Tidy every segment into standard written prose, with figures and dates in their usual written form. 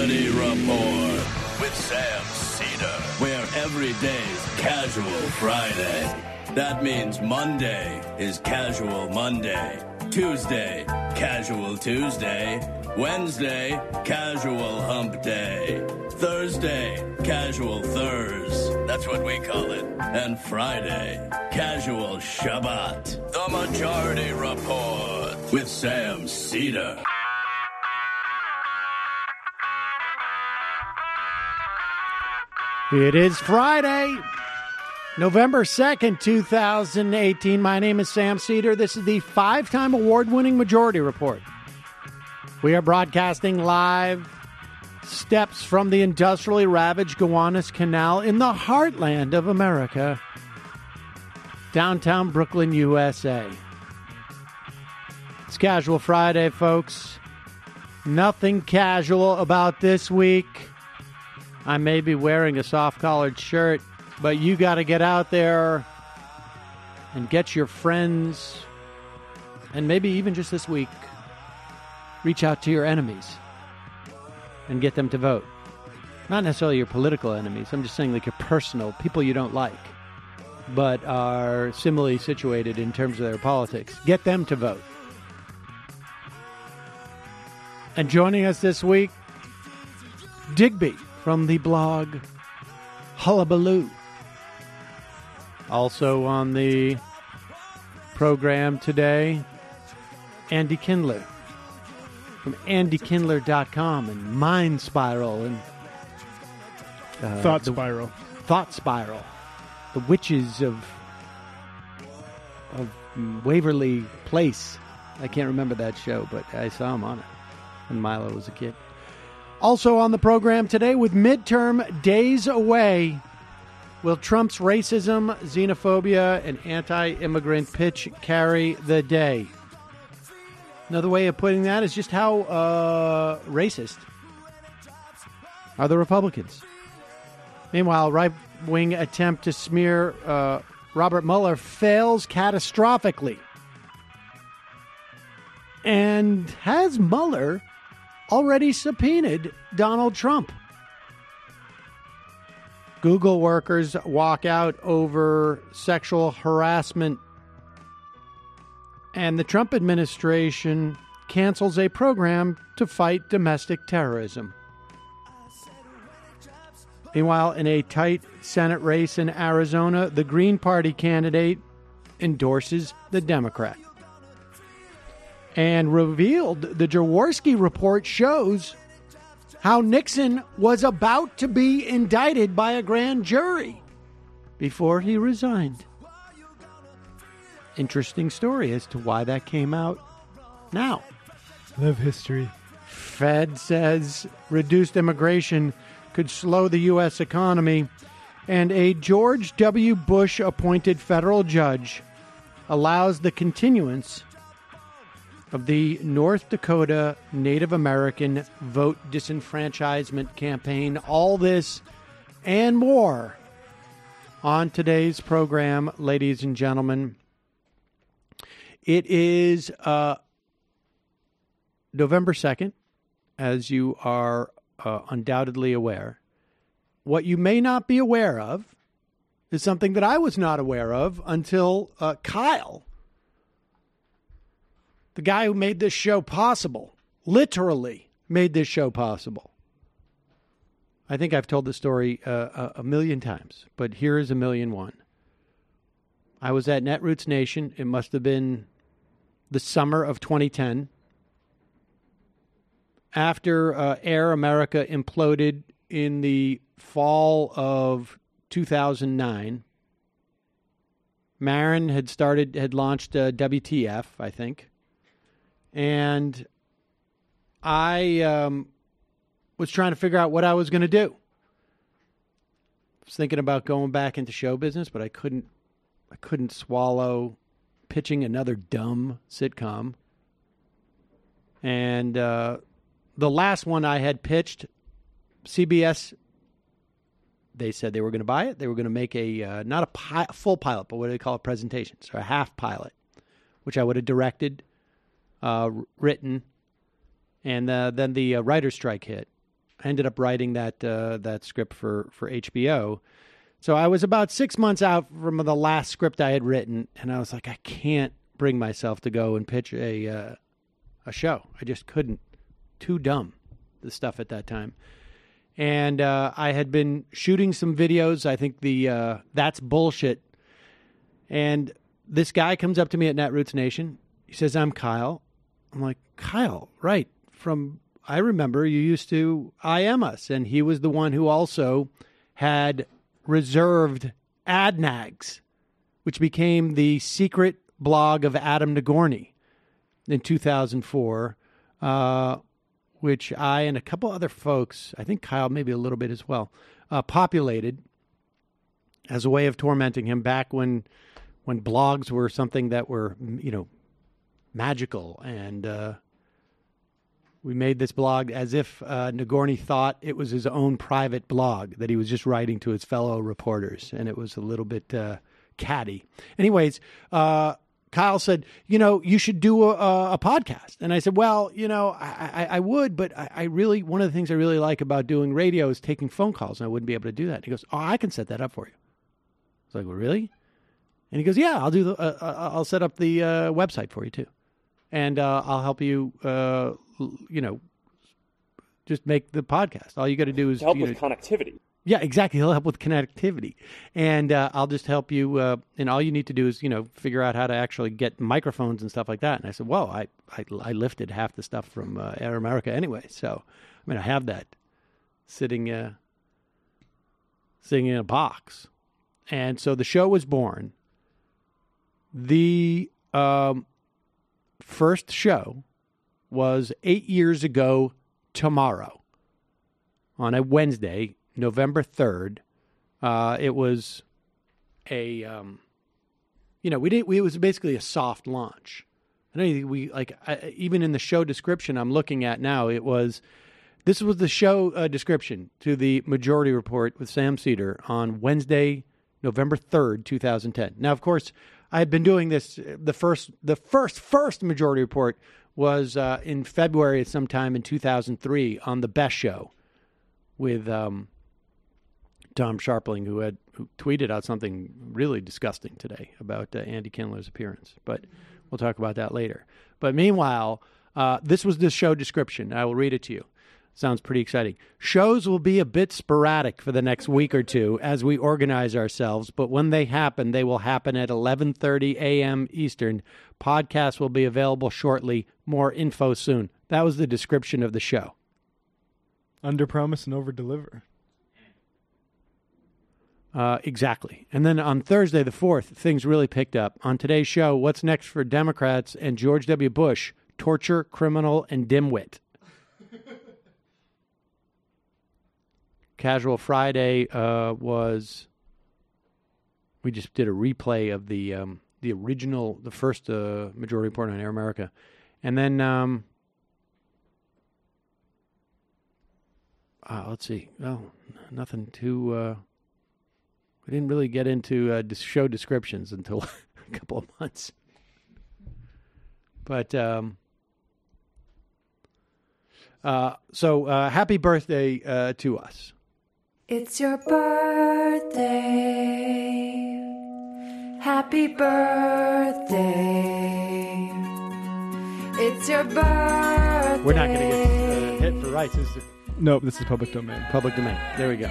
Majority Report with Sam Cedar, where every day's Casual Friday. That means Monday is Casual Monday, Tuesday, Casual Tuesday, Wednesday, Casual Hump Day, Thursday, Casual Thurs, that's what we call it, and Friday, Casual Shabbat. The Majority Report with Sam Cedar. It is Friday, November 2nd, 2018. My name is Sam Cedar. This is the 5-time award-winning Majority Report. We are broadcasting live steps from the industrially ravaged Gowanus Canal in the heartland of America, downtown Brooklyn, USA. It's Casual Friday, folks. Nothing casual about this week. I may be wearing a soft-collared shirt, but you got to get out there and get your friends, and maybe even just this week, reach out to your enemies and get them to vote. Not necessarily your political enemies. I'm just saying like your personal, people you don't like, but are similarly situated in terms of their politics. Get them to vote. And joining us this week, Digby from the blog Hullabaloo. Also on the program today, Andy Kindler from andykindler.com and Mind Spiral and Thought Spiral. Thought Spiral. The witches of Waverly Place. I can't remember that show, but I saw him on it when Milo was a kid. Also on the program today, with midterm days away, will Trump's racism, xenophobia, and anti-immigrant pitch carry the day? Another way of putting that is just how racist are the Republicans. Meanwhile, right-wing attempt to smear Robert Mueller fails catastrophically. And has Mueller already subpoenaed Donald Trump? Google workers walk out over sexual harassment, and the Trump administration cancels a program to fight domestic terrorism. Meanwhile, in a tight Senate race in Arizona, the Green Party candidate endorses the Democrat. And revealed, the Jaworski report shows how Nixon was about to be indicted by a grand jury before he resigned. Interesting story as to why that came out now. Love history. Fed says reduced immigration could slow the U.S. economy, and a George W. Bush-appointed federal judge allows the continuance of the North Dakota Native American vote disenfranchisement campaign. All this and more on today's program, ladies and gentlemen. It is November 2nd, as you are undoubtedly aware. What you may not be aware of is something that I was not aware of until Kyle, the guy who made this show possible, literally made this show possible. I think I've told the story a million times, but here is 1,000,001. I was at Netroots Nation. It must have been the summer of 2010. After Air America imploded in the fall of 2009, Marin had launched WTF, I think. And I was trying to figure out what I was going to do. I was thinking about going back into show business, but I couldn't swallow pitching another dumb sitcom. And the last one I had pitched, CBS, they said they were going to buy it. They were going to make a, not a full pilot, but what do they call it? Presentations, or a half pilot, which I would have directed, written, and then the writer's strike hit. I ended up writing that script for HBO. So I was about 6 months out from the last script I had written, and I was like, I can't bring myself to go and pitch a show. I just couldn't. Too dumb, the stuff at that time. And I had been shooting some videos. I think That's Bullshit. And this guy comes up to me at Netroots Nation. He says, I'm Kyle. I'm like, Kyle, right. I remember you used to IM us. And he was the one who also had reserved AdNags, which became the secret blog of Adam Nagorny in 2004, which I and a couple other folks, I think Kyle maybe a little bit as well, populated as a way of tormenting him back when blogs were something that were, magical. And we made this blog as if Nagorny thought it was his own private blog that he was just writing to his fellow reporters. And it was a little bit catty. Anyways, Kyle said, you should do a podcast. And I said, well, I would, but I really, one of the things I really like about doing radio is taking phone calls, and I wouldn't be able to do that. And he goes, oh, I can set that up for you. I was like, well, really? And he goes, yeah, I'll set up the website for you too. And I'll help you, just make the podcast. All you got to do is help with connectivity. Yeah, exactly. He'll help with connectivity. And I'll just help you. And all you need to do is, figure out how to actually get microphones and stuff like that. And I said, well, I lifted half the stuff from Air America anyway. So, I have that sitting in a box. And so the show was born. The first show was 8 years ago tomorrow on a Wednesday, November 3rd. It was it was basically a soft launch. I don't think even in the show description I'm looking at now, this was the show description to the Majority Report with Sam Cedar on Wednesday, November 3rd, 2010. Now, of course, I had been doing this. The first Majority Report was in February sometime in 2003 on The Best Show with Tom Sharpling, who tweeted out something really disgusting today about Andy Kindler's appearance. But we'll talk about that later. But meanwhile, this was the show description. I will read it to you. Sounds pretty exciting. Shows will be a bit sporadic for the next week or two as we organize ourselves, but when they happen, they will happen at 11:30 a.m. Eastern. Podcasts will be available shortly. More info soon. That was the description of the show. Under promise and over deliver. Exactly. And then on Thursday, the 4th, things really picked up. On today's show, what's next for Democrats and George W. Bush? Torture, criminal, and dimwit. Casual Friday we just did a replay of the original, the first Majority Report on Air America. And then, let's see. Oh, nothing too, we didn't really get into show descriptions until a couple of months. But, so happy birthday to us. It's your birthday. Happy birthday. It's your birthday. We're not going to get hit for rights. Nope, this is public domain. Public domain. There we go.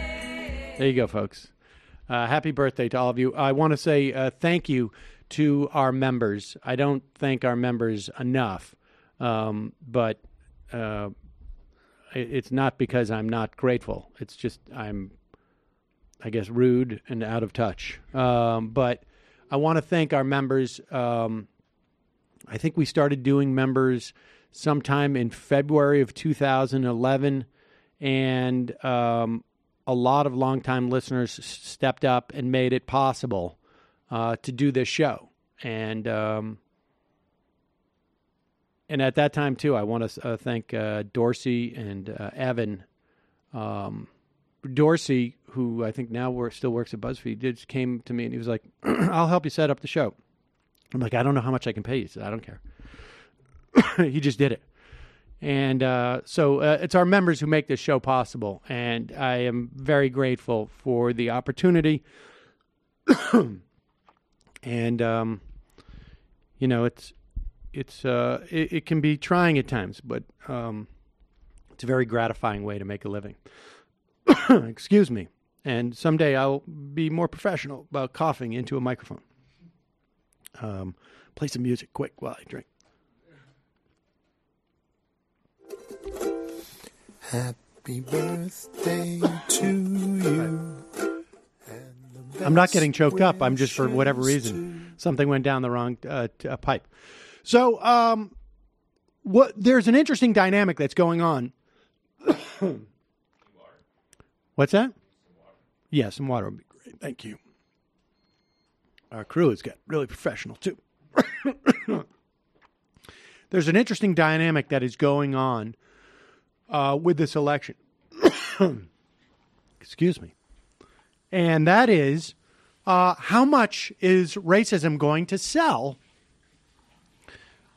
There you go, folks. Happy birthday to all of you. I want to say thank you to our members. I don't thank our members enough, but it's not because I'm not grateful. It's just I'm, I guess, rude and out of touch. But I want to thank our members. I think we started doing members sometime in February of 2011, and a lot of longtime listeners stepped up and made it possible to do this show. And at that time, too, I want to thank Dorsey and Evan. Dorsey, who I think now still works at BuzzFeed, came to me and he was like, I'll help you set up the show. I'm like, I don't know how much I can pay you. He said, I don't care. He just did it. And so it's our members who make this show possible, and I am very grateful for the opportunity. And you know, it can be trying at times, but it's a very gratifying way to make a living. Excuse me. And someday I'll be more professional about coughing into a microphone. Play some music quick while I drink. Happy birthday to you. I'm not getting choked up. I'm just, for whatever reason, something went down the wrong pipe. So there's an interesting dynamic that's going on. What's that? Yeah, some water would be great. Thank you. Our crew has got really professional, too. There's an interesting dynamic that is going on with this election. Excuse me. And that is, how much is racism going to sell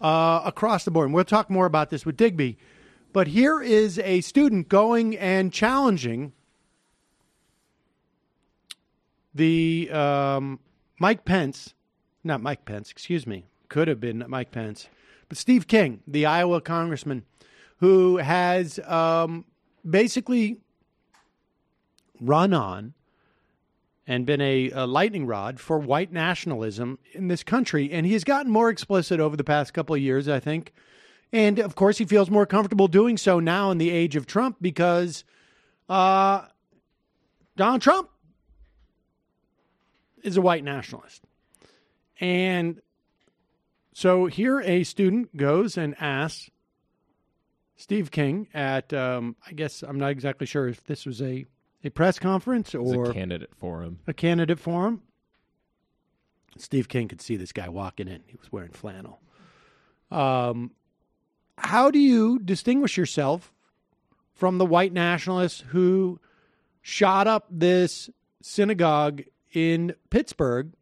across the board? And we'll talk more about this with Digby. But here is a student going and challenging the Mike Pence, not Mike Pence, excuse me, could have been Mike Pence, but Steve King, the Iowa congressman, who has basically run on and been a lightning rod for white nationalism in this country. And he has gotten more explicit over the past couple of years, I think. And, of course, he feels more comfortable doing so now in the age of Trump because Donald Trump is a white nationalist. And so here a student goes and asks Steve King at, I guess I'm not exactly sure if this was a press conference or a candidate forum. A candidate forum. Steve King could see this guy walking in. He was wearing flannel. How do you distinguish yourself from the white nationalists who shot up this synagogue in Pittsburgh,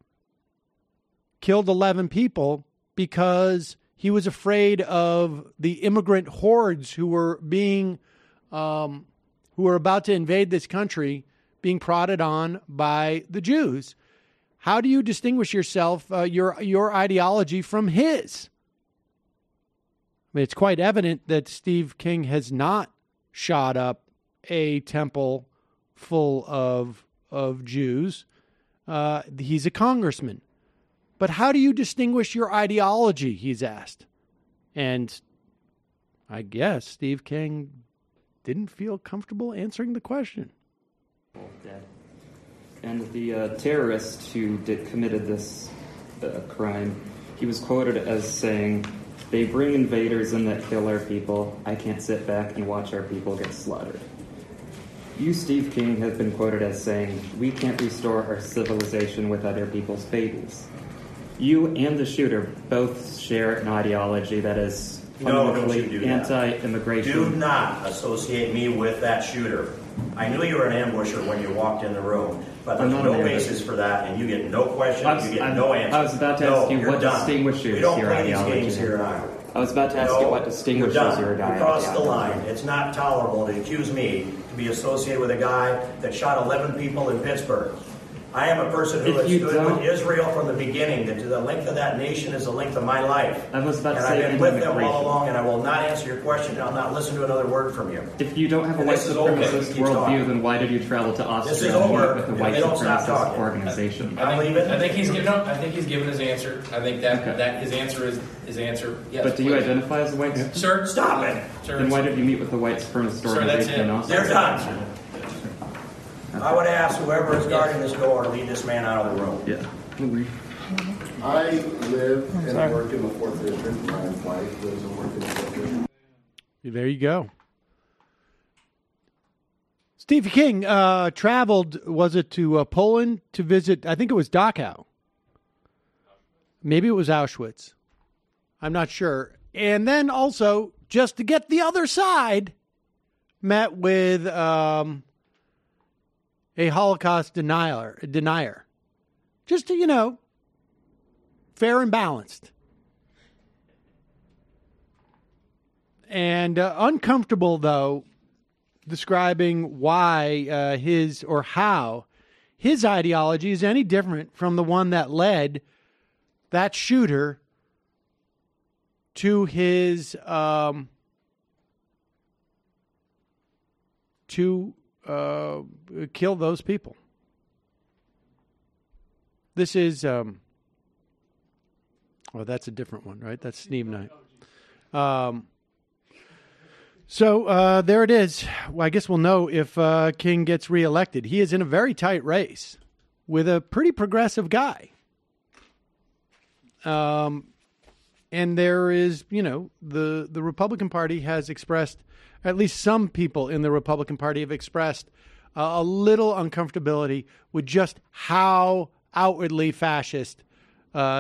killed 11 people because he was afraid of the immigrant hordes who were being, who were about to invade this country, being prodded on by the Jews? How do you distinguish yourself, your ideology from his? I mean, it's quite evident that Steve King has not shot up a temple full of Jews. He's a congressman. But how do you distinguish your ideology, he's asked. And I guess Steve King didn't feel comfortable answering the question. And the terrorist who committed this crime, he was quoted as saying, "They bring invaders in that kill our people. I can't sit back and watch our people get slaughtered." You, Steve King, have been quoted as saying, "We can't restore our civilization with other people's babies." You and the shooter both share an ideology that is fundamentally anti-immigration. Do not associate me with that shooter. I knew you were an ambusher when you walked in the room, but there's no basis for that, and you get no question, you get no answer. I was about to ask you what distinguishes your ideology. We don't play these games here in Iowa. I was about to ask you what distinguishes your ideology. You crossed the line. It's not tolerable to accuse me to be associated with a guy that shot 11 people in Pittsburgh. I am a person who has stood with Israel from the beginning. The length of that nation is the length of my life. I was about to say, and I've been with them all along, and I will not answer your question, and I'll not listen to another word from you. If you don't have a white supremacist worldview, then why did you travel to Austria and meet with a white supremacist organization? I think he's given his answer. I think that his answer is his answer. Yes. But do you identify as a white supremacist? Sir, stop it. Then why did you meet with the white supremacist organization in Austria? They're done. I would ask whoever is guarding this door to lead this man out of the room. Yeah. I live and work in the 4th District. My wife lives and works in the 4th District. There you go. Steve King traveled, was it to Poland to visit, I think it was Dachau. Maybe it was Auschwitz. I'm not sure. And then also, just to get the other side, met with a Holocaust denier. Just to, fair and balanced. And uncomfortable, though, describing why his or how his ideology is any different from the one that led that shooter to his kill those people. This is that's a different one, right? That's Steve Knight. So there it is. Well, I guess we'll know if King gets reelected. He is in a very tight race with a pretty progressive guy. And there is, the Republican Party has expressed, at least some people in the Republican Party have expressed a little uncomfortability with just how outwardly fascist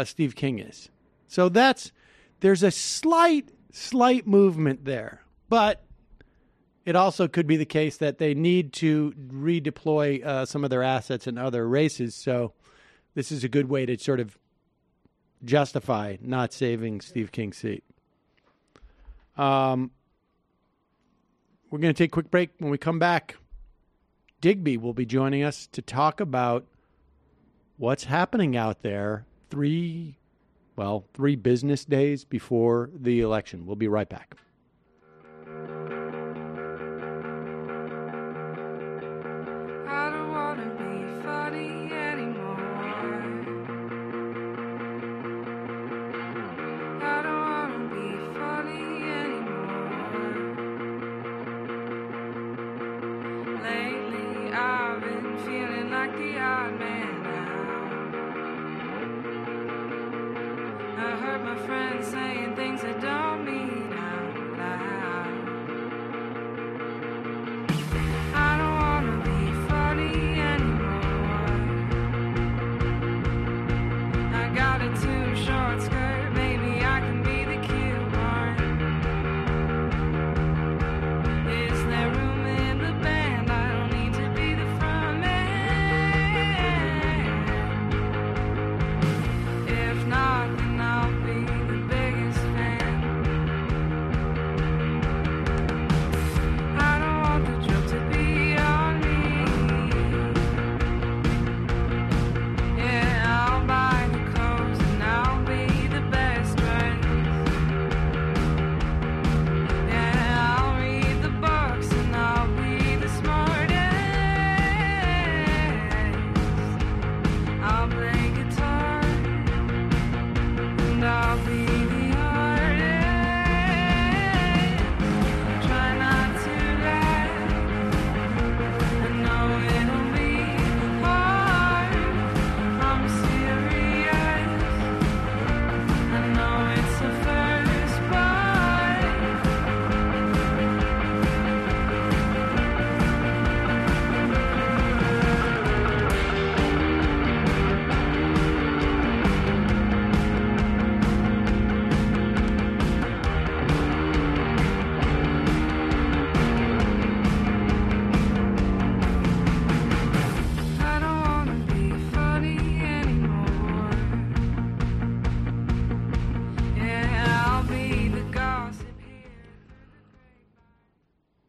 Steve King is. So there's a slight movement there. But it also could be the case that they need to redeploy some of their assets in other races. So this is a good way to sort of justify not saving Steve King's seat. We're going to take a quick break. When we come back, Digby will be joining us to talk about what's happening out there 3 business days before the election. We'll be right back.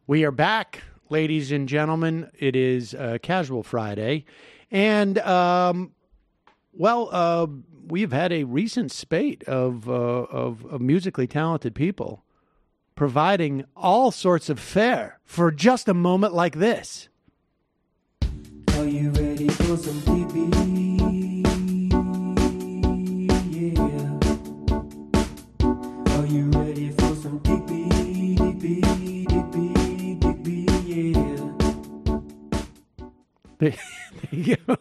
We are back, ladies and gentlemen. It is Casual Friday. And, we've had a recent spate of musically talented people providing all sorts of fare for just a moment like this. Are you ready for some DB? Yeah. Are you ready for some Digby, Digby, Digby, Digby, yeah. There you go.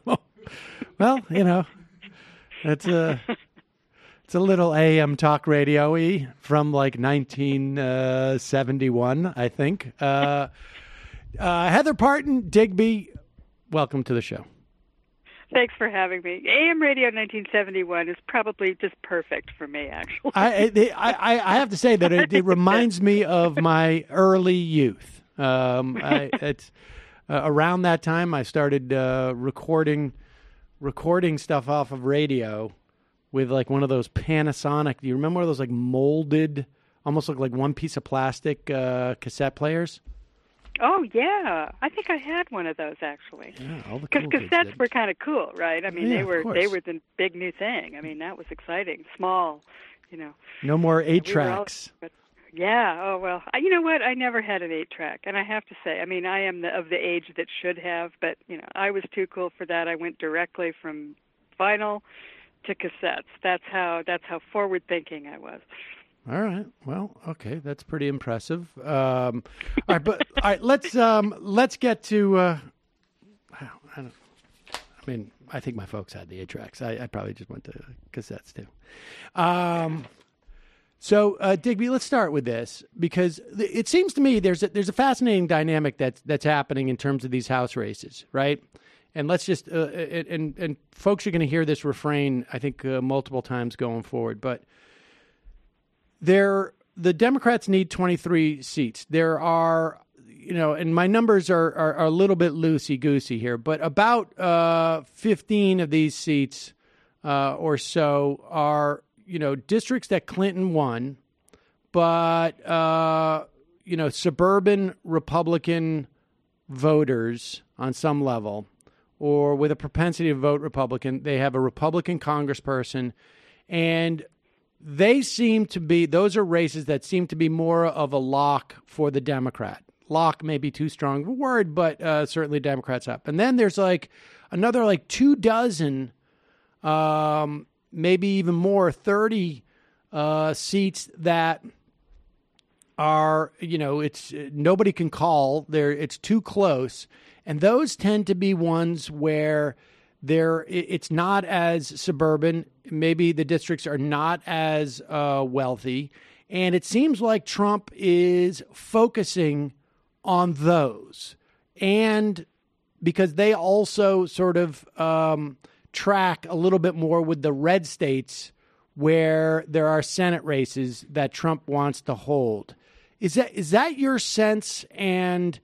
Well, it's a little AM talk radio-y from like 1971, I think. Heather Parton, Digby, welcome to the show. Thanks for having me. AM radio 1971 is probably just perfect for me, actually. I have to say that it reminds me of my early youth. It's around that time I started recording stuff off of radio with like one of those Panasonic. Do you remember one of those like molded almost look like one piece of plastic cassette players. Oh, yeah. I think I had one of those, actually. Yeah, all the Because cool kids cassettes did. were kind of cool, right? I mean, Yeah, they of course. were the big new thing. I mean, that was exciting. Small, you know. No more We were all- 8-tracks. Yeah. Oh, well. You know what? I never had an 8-track. And I have to say, I mean, I am of the age that should have, but, you know, I was too cool for that. I went directly from vinyl to cassettes. That's how forward-thinking I was. All right. Well, okay, that's pretty impressive. All right, let's get to. I mean, I think my folks had the 8-tracks. I probably just went to cassettes too. So, Digby, let's start with this because it seems to me there's a fascinating dynamic that's happening in terms of these House races, right? And let's just and folks are going to hear this refrain, I think, multiple times going forward, but. The Democrats need 23 seats. There are, you know, and my numbers are a little bit loosey-goosey here, but about 15 of these seats or so are, you know, districts that Clinton won, but, you know, suburban Republican voters on some level or with a propensity to vote Republican. They have a Republican congressperson, and those are races that seem to be more of a lock for the Democrat. Lock may be too strong of a word, but certainly Democrats up. And then there's like another 24, maybe even more, 30 seats that are, you know, it's nobody can call. It's too close. And those tend to be ones where it's not as suburban. Maybe the districts are not as wealthy. And it seems like Trump is focusing on those. And because they also sort of track a little bit more with the red states where there are Senate races that Trump wants to hold. Is that your sense? And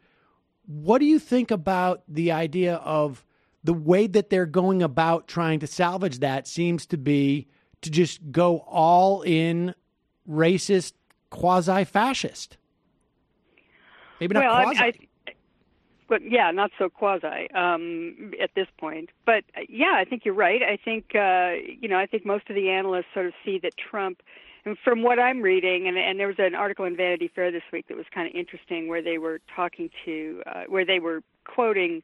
what do you think about the idea of the way that they're going about trying to salvage that seems to be to just go all in racist, quasi-fascist. Maybe not quasi. But yeah, not so quasi at this point. But yeah, I think you're right. I think I think most of the analysts sort of see that Trump, and from what I'm reading, and there was an article in Vanity Fair this week that was kind of interesting, where they were quoting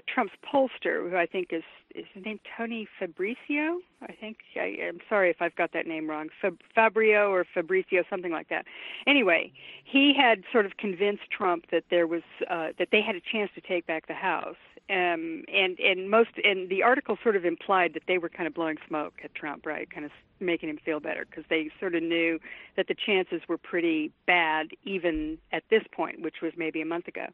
Trump's pollster, who I think is his name Tony Fabrizio? I'm sorry if I've got that name wrong. Fabrio or Fabrizio, something like that. Anyway, he had sort of convinced Trump that there was that they had a chance to take back the House, and the article sort of implied that they were kind of blowing smoke at Trump, right? Kind of making him feel better because they sort of knew that the chances were pretty bad even at this point, which was maybe a month ago.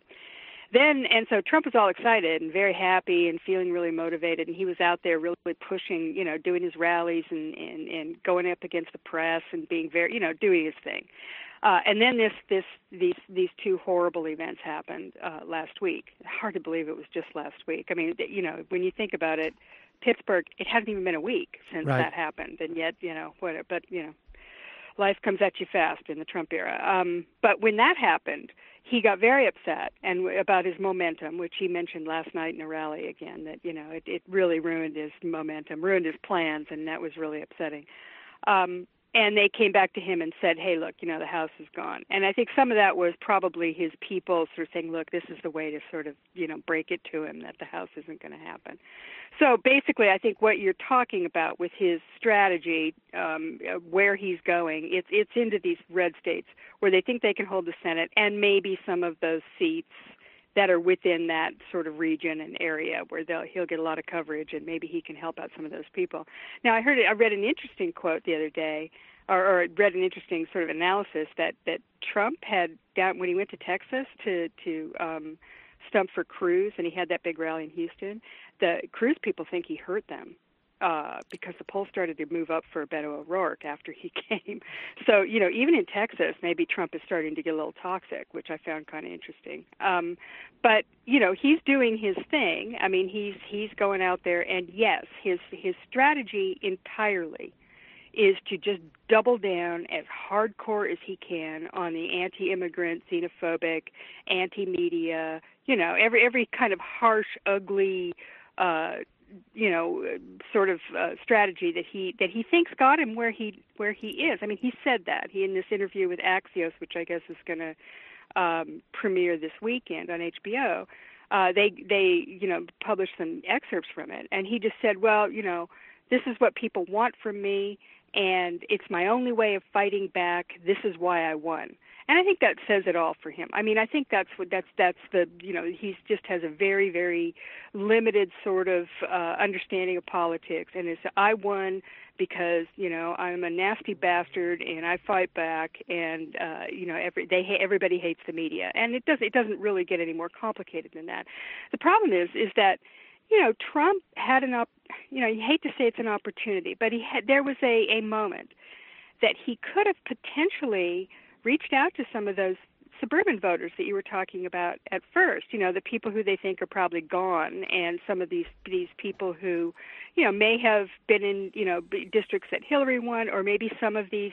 So Trump was all excited and very happy and feeling really motivated, and he was out there really pushing, doing his rallies and going up against the press and being very, doing his thing. And then these two horrible events happened last week. Hard to believe it was just last week. I mean, when you think about it, Pittsburgh, it hasn't even been a week since that happened, and yet, whatever. But life comes at you fast in the Trump era. But when that happened, he got very upset and about his momentum, which he mentioned last night in a rally again, that, it really ruined his momentum, ruined his plans, and that was really upsetting. And they came back to him and said, hey, look, the House is gone. And I think some of that was probably his people sort of saying, look, this is the way to sort of, break it to him that the House isn't going to happen. So basically, I think what you're talking about with his strategy, where he's going, it's into these red states where they think they can hold the Senate and maybe some of those seats that are within that sort of region and area where he'll get a lot of coverage, and maybe he can help out some of those people. Now, I read an interesting quote the other day, or read an interesting sort of analysis that Trump had down when he went to Texas to stump for Cruz, and he had that big rally in Houston. The Cruz people think he hurt them because the polls started to move up for Beto O'Rourke after he came. So, even in Texas, maybe Trump is starting to get a little toxic, which I found kind of interesting. But, he's doing his thing. I mean, he's going out there, and yes, his strategy entirely is to just double down as hardcore as he can on the anti-immigrant, xenophobic, anti-media, every kind of harsh, ugly, sort of strategy that he thinks got him where he is. I mean, he said that in this interview with Axios, which I guess is going to premiere this weekend on HBO. They published some excerpts from it, and he just said, well, this is what people want from me, and it's my only way of fighting back. This is why I won. And I think that says it all for him. I mean, I think that's the, he just has a very, very limited sort of understanding of politics. And it's, I won because, I'm a nasty bastard and I fight back, and, everybody hates the media. And it doesn't really get any more complicated than that. The problem is that, Trump had you hate to say it's an opportunity, but there was a moment that he could have potentially reached out to some of those suburban voters that you were talking about at first, the people who they think are probably gone, and some of these people who, may have been in, districts that Hillary won, or maybe some of these,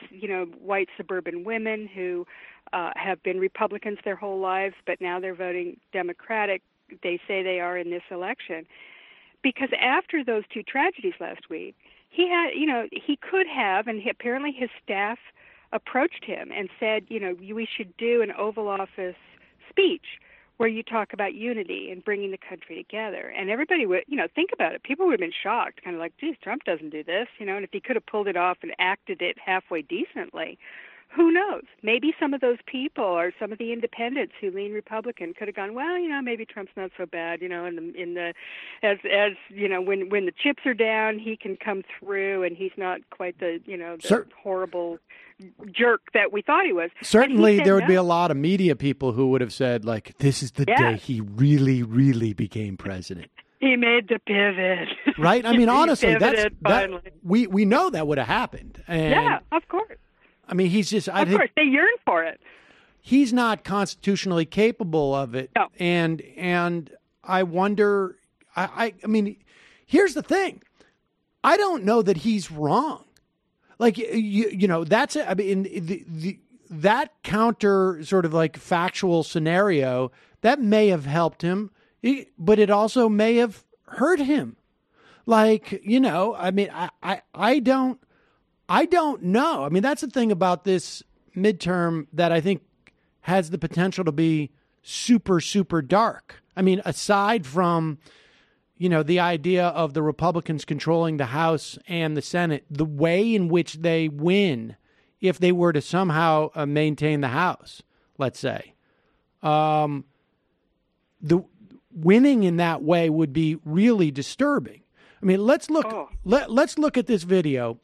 white suburban women who have been Republicans their whole lives, but now they're voting Democratic. They say they are in this election. Because after those two tragedies last week, he could have, and apparently his staff approached him and said, we should do an Oval Office speech where you talk about unity and bringing the country together. And everybody would, think about it. People would have been shocked, kind of like, geez, Trump doesn't do this, and if he could have pulled it off and acted it halfway decently, who knows? Maybe some of those people, or some of the independents who lean Republican, could have gone, well, maybe Trump's not so bad, when the chips are down, he can come through, and he's not quite the, the horrible jerk that we thought he was. Certainly, there would be a lot of media people who would have said, like, this is the day he really, really became president. He made the pivot. Right? I mean, honestly, we know that would have happened. And yeah, of course. I mean, he's just... Of course, they yearn for it. He's not constitutionally capable of it. No. And I wonder... I mean, here's the thing. I don't know that he's wrong. Like, that's it. I mean, that counter sort of like factual scenario, that may have helped him, but it also may have hurt him. Like, I mean, I don't know. I mean, that's the thing about this midterm that I think has the potential to be super, super dark. I mean, aside from, the idea of the Republicans controlling the House and the Senate, the way in which they win, if they were to somehow maintain the House, let's say, the winning in that way would be really disturbing. I mean, let's look. Let's look at this video.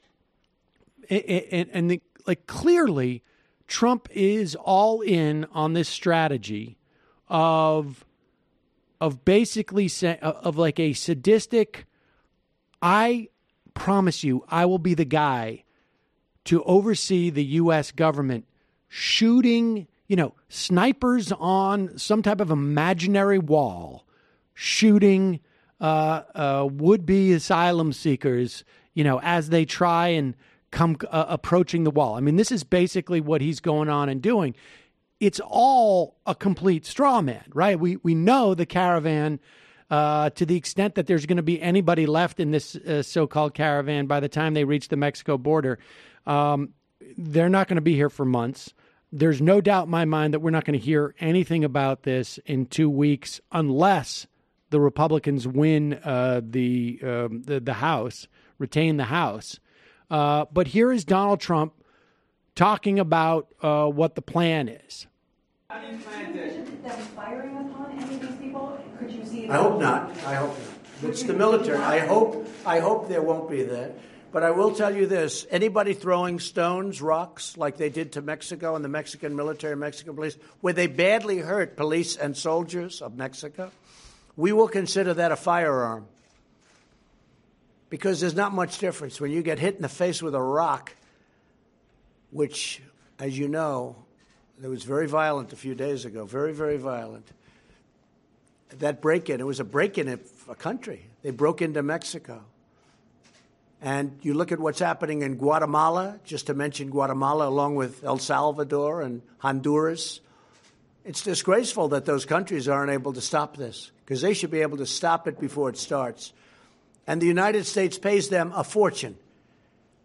And clearly, Trump is all in on this strategy of basically of like a sadistic, I promise you, I will be the guy to oversee the U.S. government shooting, snipers on some type of imaginary wall, shooting would-be asylum seekers, as they try and come approaching the wall. I mean, this is basically what he's going on and doing. It's all a complete straw man, right? We know the caravan, to the extent that there's going to be anybody left in this so-called caravan by the time they reach the Mexico border. They're not going to be here for months. There's no doubt in my mind that we're not going to hear anything about this in 2 weeks unless the Republicans win the House, retain the House. But here is Donald Trump talking about what the plan is. I hope not. It's the military. I hope there won't be that. But I will tell you this. Anybody throwing stones, rocks, like they did to Mexico and the Mexican military, Mexican police, where they badly hurt police and soldiers of Mexico, we will consider that a firearm. Because there's not much difference when you get hit in the face with a rock, which, as you know, it was very violent a few days ago, very, very violent. That break-in, it was a break-in of a country. They broke into Mexico. And you look at what's happening in Guatemala, just to mention Guatemala, along with El Salvador and Honduras. It's disgraceful that those countries aren't able to stop this, because they should be able to stop it before it starts. And the United States pays them a fortune.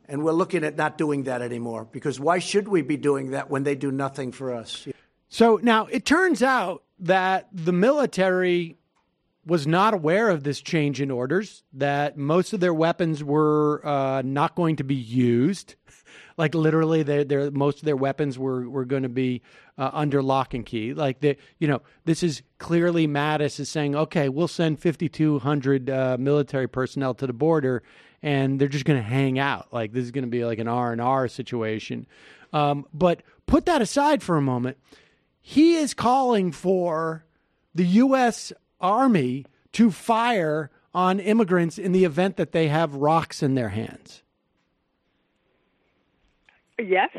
And we're looking at not doing that anymore, because why should we be doing that when they do nothing for us? So now it turns out that the military was not aware of this change in orders, that most of their weapons were not going to be used. Like literally, most of their weapons were going to be under lock and key. Like this is clearly Mattis is saying, okay, we'll send 5,200 military personnel to the border, and they're just going to hang out. Like this is going to be like an R&R situation. But put that aside for a moment. He is calling for the U.S. Army to fire on immigrants in the event that they have rocks in their hands. Yes,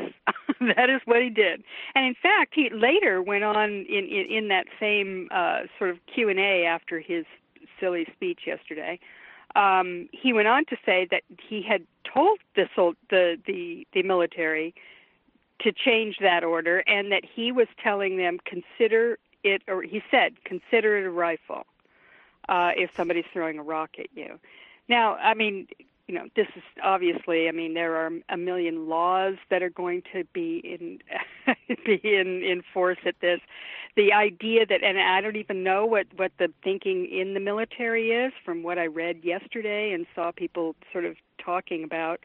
that is what he did. And in fact, he later went on in that same sort of Q&A after his silly speech yesterday. He went on to say that he had told the military to change that order, and that he was telling them, consider it a rifle if somebody's throwing a rock at you. Now, I mean, this is obviously, there are a million laws that are going to be in force at this. The idea that, and I don't even know what the thinking in the military is, from what I read yesterday and saw people sort of talking about.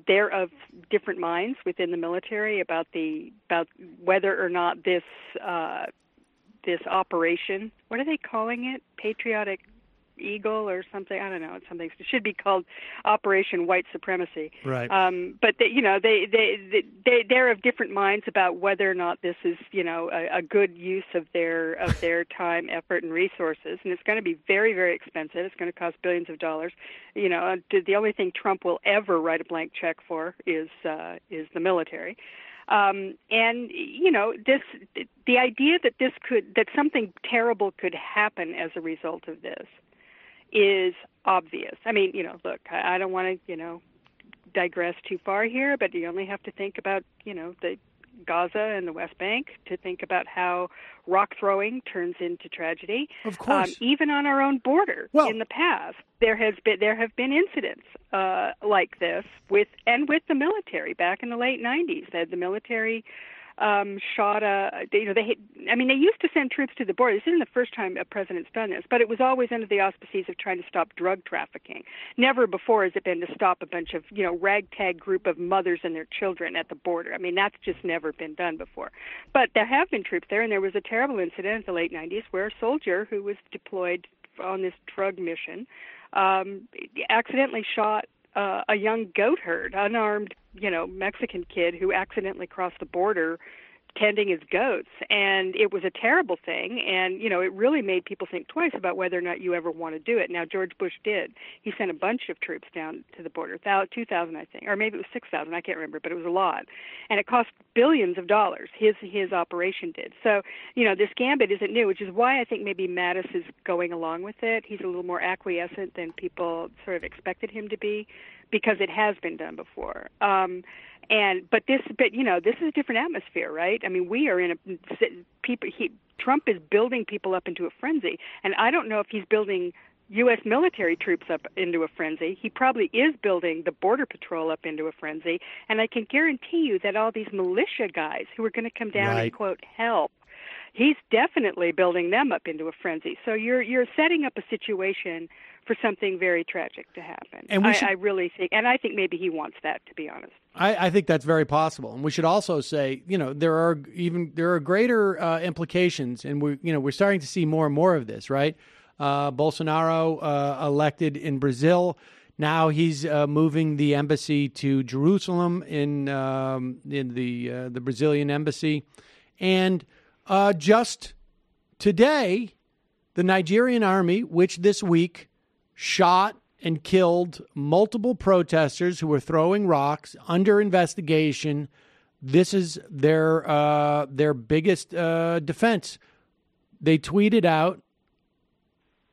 They're of different minds within the military about whether or not this operation, what are they calling it? Patriotic Eagle or something? I don't know. It's something. It should be called Operation White Supremacy. Right. But they're of different minds about whether or not this is a good use of their time, effort, and resources. And it's going to be very, very expensive. It's going to cost billions of dollars. The only thing Trump will ever write a blank check for is the military. The idea that something terrible could happen as a result of this is obvious. Look, I don't want to, digress too far here, but you only have to think about, the Gaza and the West Bank to think about how rock throwing turns into tragedy. Of course. Even on our own border in the past, there have been incidents like this with the military back in the late 90s. The military shot they used to send troops to the border. This isn't the first time a president's done this, but it was always under the auspices of trying to stop drug trafficking. Never before has it been to stop a bunch of, ragtag group of mothers and their children at the border. That's just never been done before. But there have been troops there, and there was a terrible incident in the late 90s where a soldier who was deployed on this drug mission accidentally shot a young goat herd, unarmed, Mexican kid who accidentally crossed the border tending his goats. And it was a terrible thing. And, it really made people think twice about whether or not you ever want to do it. Now, George Bush did. He sent a bunch of troops down to the border, 2,000, I think, or maybe it was 6,000. I can't remember, but it was a lot. And it cost billions of dollars. His operation did. So, this gambit isn't new, which is why I think maybe Mattis is going along with it. He's a little more acquiescent than people sort of expected him to be, because it has been done before. But this is a different atmosphere, right? We are in Trump is building people up into a frenzy, and I don't know if he's building U.S. military troops up into a frenzy. He probably is building the Border Patrol up into a frenzy, and I can guarantee you that all these militia guys who are going to come down and, quote, help, he's definitely building them up into a frenzy. So you're setting up a situation for something very tragic to happen. And I really think, and I think maybe he wants that, to be honest. I think that's very possible. And we should also say, there are greater implications, and we're starting to see more and more of this, right? Bolsonaro elected in Brazil. Now he's moving the embassy to Jerusalem in the Brazilian embassy. And just today, the Nigerian army, which this week shot and killed multiple protesters who were throwing rocks, under investigation. This is their biggest defense. They tweeted out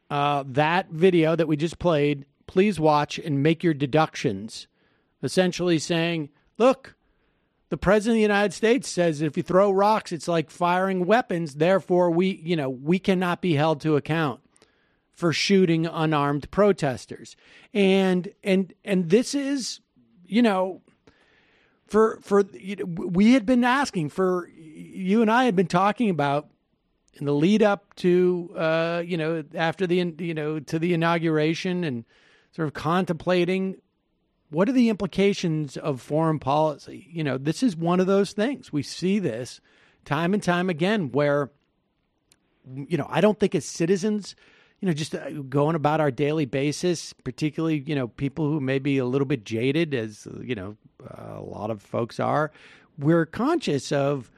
that video that we just played please watch and make your deductions, essentially saying, look, the president of the United States says if you throw rocks, it's like firing weapons. Therefore, we cannot be held to account for shooting unarmed protesters. And this is, we had been asking for, you and I had been talking about in the lead up to, after to the inauguration, and sort of contemplating what are the implications of foreign policy. This is one of those things. We see this time and time again where, I don't think as citizens, just going about our daily basis, particularly, people who may be a little bit jaded, as, a lot of folks are, we're conscious of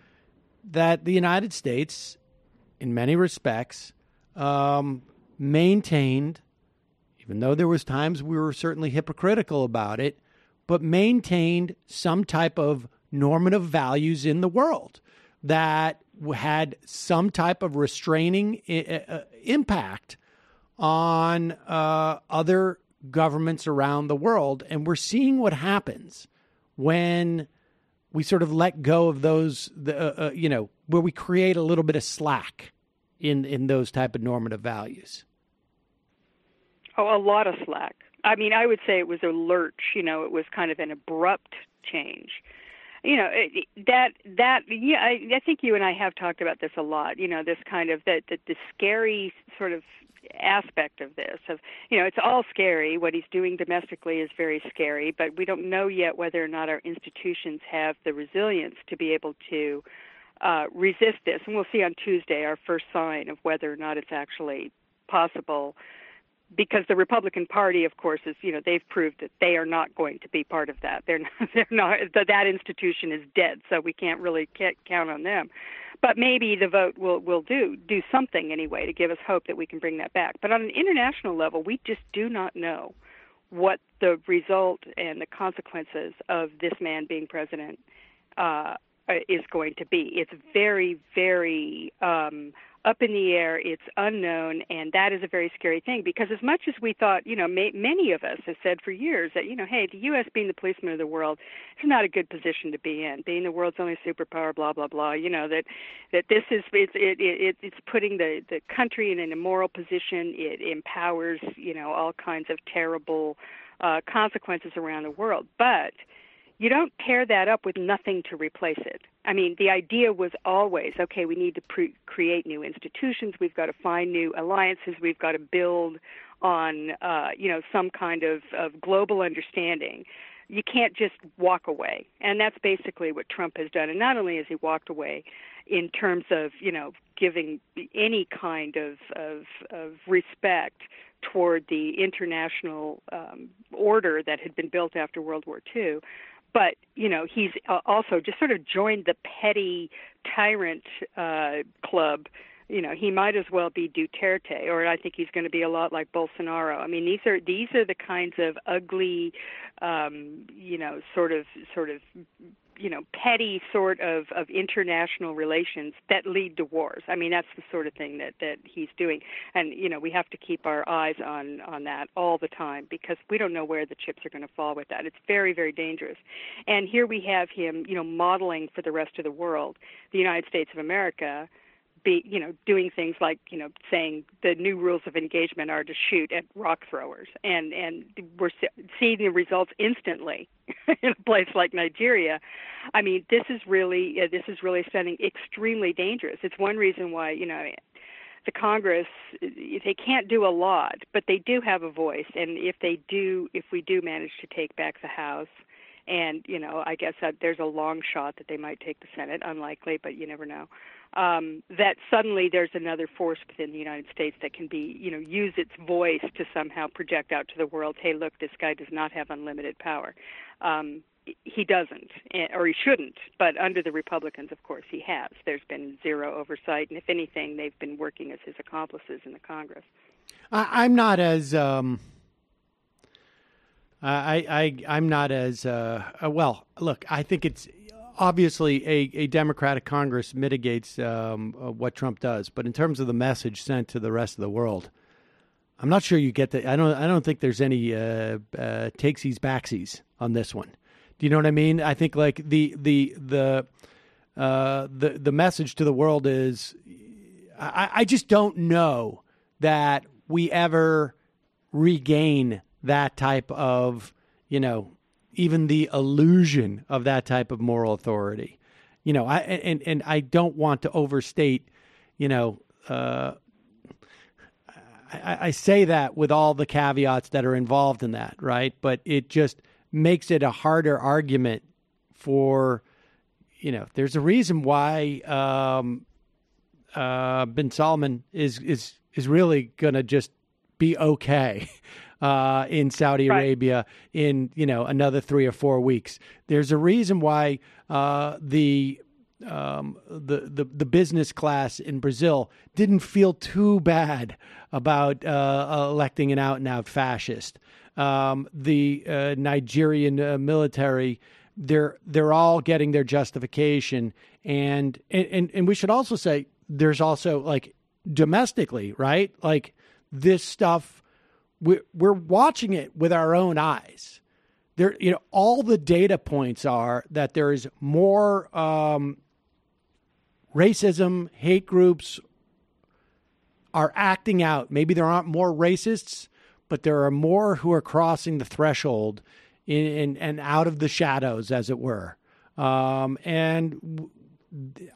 that the United States, in many respects, maintained, even though there was times we were certainly hypocritical about it, but maintained some type of normative values in the world that had some type of restraining impact on other governments around the world. And we're seeing what happens when we sort of let go of those, where we create a little bit of slack in those type of normative values. Oh, a lot of slack. I mean, I would say it was a lurch. It was kind of an abrupt change. I think you and I have talked about this a lot. This kind of the scary sort of aspect of this. It's all scary. What he's doing domestically is very scary, but we don't know yet whether or not our institutions have the resilience to be able to resist this. And we'll see on Tuesday our first sign of whether or not it's actually possible. Because the Republican Party, of course, is, they've proved that they are not going to be part of that. They're not, that institution is dead, so we can't really count on them. But maybe the vote will do something anyway to give us hope that we can bring that back. But on an international level, we just do not know what the result and the consequences of this man being president is going to be. It's very, very up in the air. It's unknown, and that is a very scary thing, because as much as we thought, many of us have said for years that, hey, the U.S. being the policeman of the world is not a good position to be in. Being the world's only superpower, blah, blah, blah, that this is, it's putting the country in an immoral position. It empowers, all kinds of terrible consequences around the world. But you don't pair that up with nothing to replace it. I mean, the idea was always, okay, we need to create new institutions. We've got to find new alliances. We've got to build on, some kind of global understanding. You can't just walk away. And that's basically what Trump has done. And not only has he walked away in terms of, giving any kind of respect toward the international order that had been built after World War II, but, he's also just sort of joined the petty tyrant club. He might as well be Duterte, or I think he's going to be a lot like Bolsonaro. I mean, these are the kinds of ugly, petty sort of international relations that lead to wars. I mean, that's the sort of thing that he's doing. And, we have to keep our eyes on that all the time, because we don't know where the chips are going to fall with that. It's very, very dangerous. And here we have him, modeling for the rest of the world, the United States of America, doing things like, saying the new rules of engagement are to shoot at rock throwers. And we're seeing the results instantly in a place like Nigeria. I mean, this is really sounding extremely dangerous. It's one reason why, the Congress, they can't do a lot, but they do have a voice. And if we do manage to take back the House, and, I guess there's a long shot that they might take the Senate, unlikely, but you never know, that suddenly there's another force within the United States that can be, use its voice to somehow project out to the world, hey, look, this guy does not have unlimited power. He doesn't, or he shouldn't, but under the Republicans, of course, he has. There's been zero oversight, and if anything, they've been working as his accomplices in the Congress. I'm not as... I'm not as well. Look, I think it's obviously a Democratic Congress mitigates what Trump does, but in terms of the message sent to the rest of the world, I'm not sure you get that. I don't think there's any takesies backsies on this one. Do you know what I mean? I think like the message to the world is, I just don't know that we ever regain that type of, even the illusion of that type of moral authority. I don't want to overstate, I say that with all the caveats that are involved in that, right? But it just makes it a harder argument for, there's a reason why bin Salman is really going to just be okay in Saudi Arabia in, another 3 or 4 weeks. There's a reason why the business class in Brazil didn't feel too bad about electing an out-and-out fascist. The Nigerian military, they're all getting their justification, and we should also say there's also like domestically, right? Like this stuff, we're watching it with our own eyes. There, all the data points are that there is more racism, hate groups are acting out. Maybe there aren't more racists, but there are more who are crossing the threshold and out of the shadows, as it were. And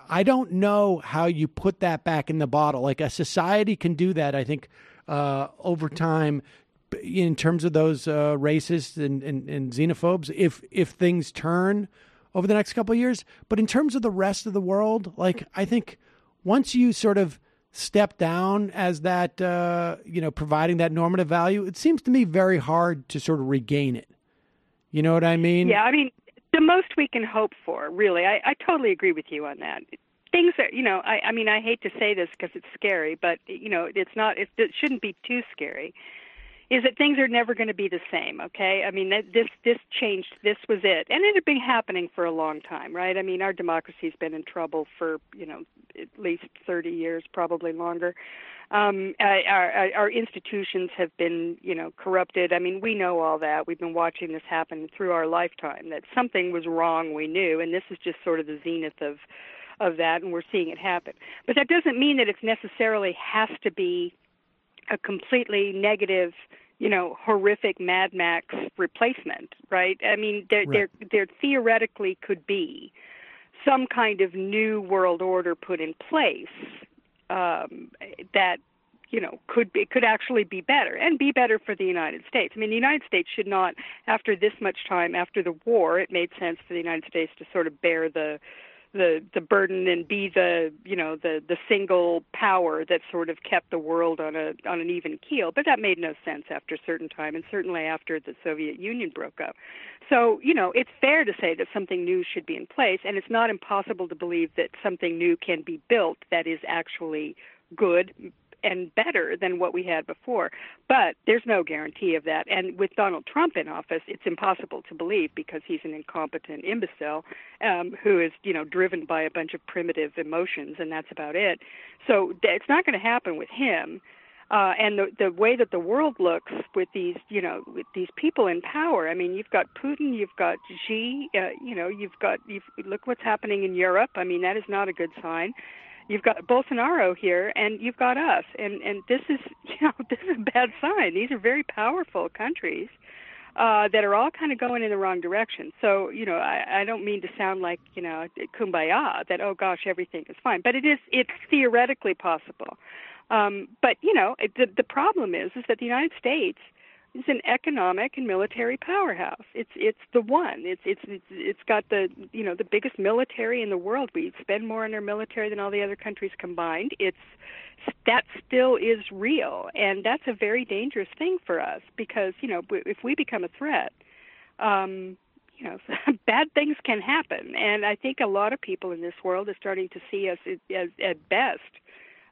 I don't know how you put that back in the bottle. Like a society can do that, I think, over time, in terms of those racists and xenophobes, if things turn over the next couple of years. But in terms of the rest of the world, like I think once you sort of step down as that, providing that normative value, it seems to me very hard to sort of regain it. You know what I mean? Yeah, I mean, the most we can hope for, really, I totally agree with you on that. Things that, I hate to say this because it's scary, but, it's not, it shouldn't be too scary, is that things are never going to be the same, okay? I mean, this changed, this was it. And it had been happening for a long time, right? I mean, our democracy's been in trouble for, at least 30 years, probably longer. Our institutions have been, corrupted. I mean, we know all that. We've been watching this happen through our lifetime, that something was wrong, we knew, and this is just sort of the zenith of that, and we're seeing it happen. But that doesn't mean that it necessarily has to be a completely negative, horrific Mad Max replacement, right? I mean, there theoretically could be some kind of new world order put in place that, could actually be better and be better for the United States. I mean, the United States should not, after this much time, after the war, it made sense for the United States to sort of bear the burden and be the single power that sort of kept the world on an even keel. But that made no sense after a certain time, and certainly after the Soviet Union broke up. So, it's fair to say that something new should be in place, and it's not impossible to believe that something new can be built that is actually good and better than what we had before. But there's no guarantee of that. And with Donald Trump in office, it's impossible to believe because he's an incompetent imbecile who is, driven by a bunch of primitive emotions, and that's about it. So it's not going to happen with him. And the way that the world looks with these, with these people in power. I mean, you've got Putin, you've got Xi, look what's happening in Europe. I mean, that is not a good sign. You've got Bolsonaro here, and you've got us, and this is, this is a bad sign. These are very powerful countries that are all kind of going in the wrong direction. So, I don't mean to sound like, kumbaya, that, oh gosh, everything is fine, but it's theoretically possible. But the problem is that the United States is an economic and military powerhouse. It's the one. It's got the the biggest military in the world. We spend more on our military than all the other countries combined. That still is real, and that's a very dangerous thing for us because if we become a threat, bad things can happen. And I think a lot of people in this world are starting to see us as at best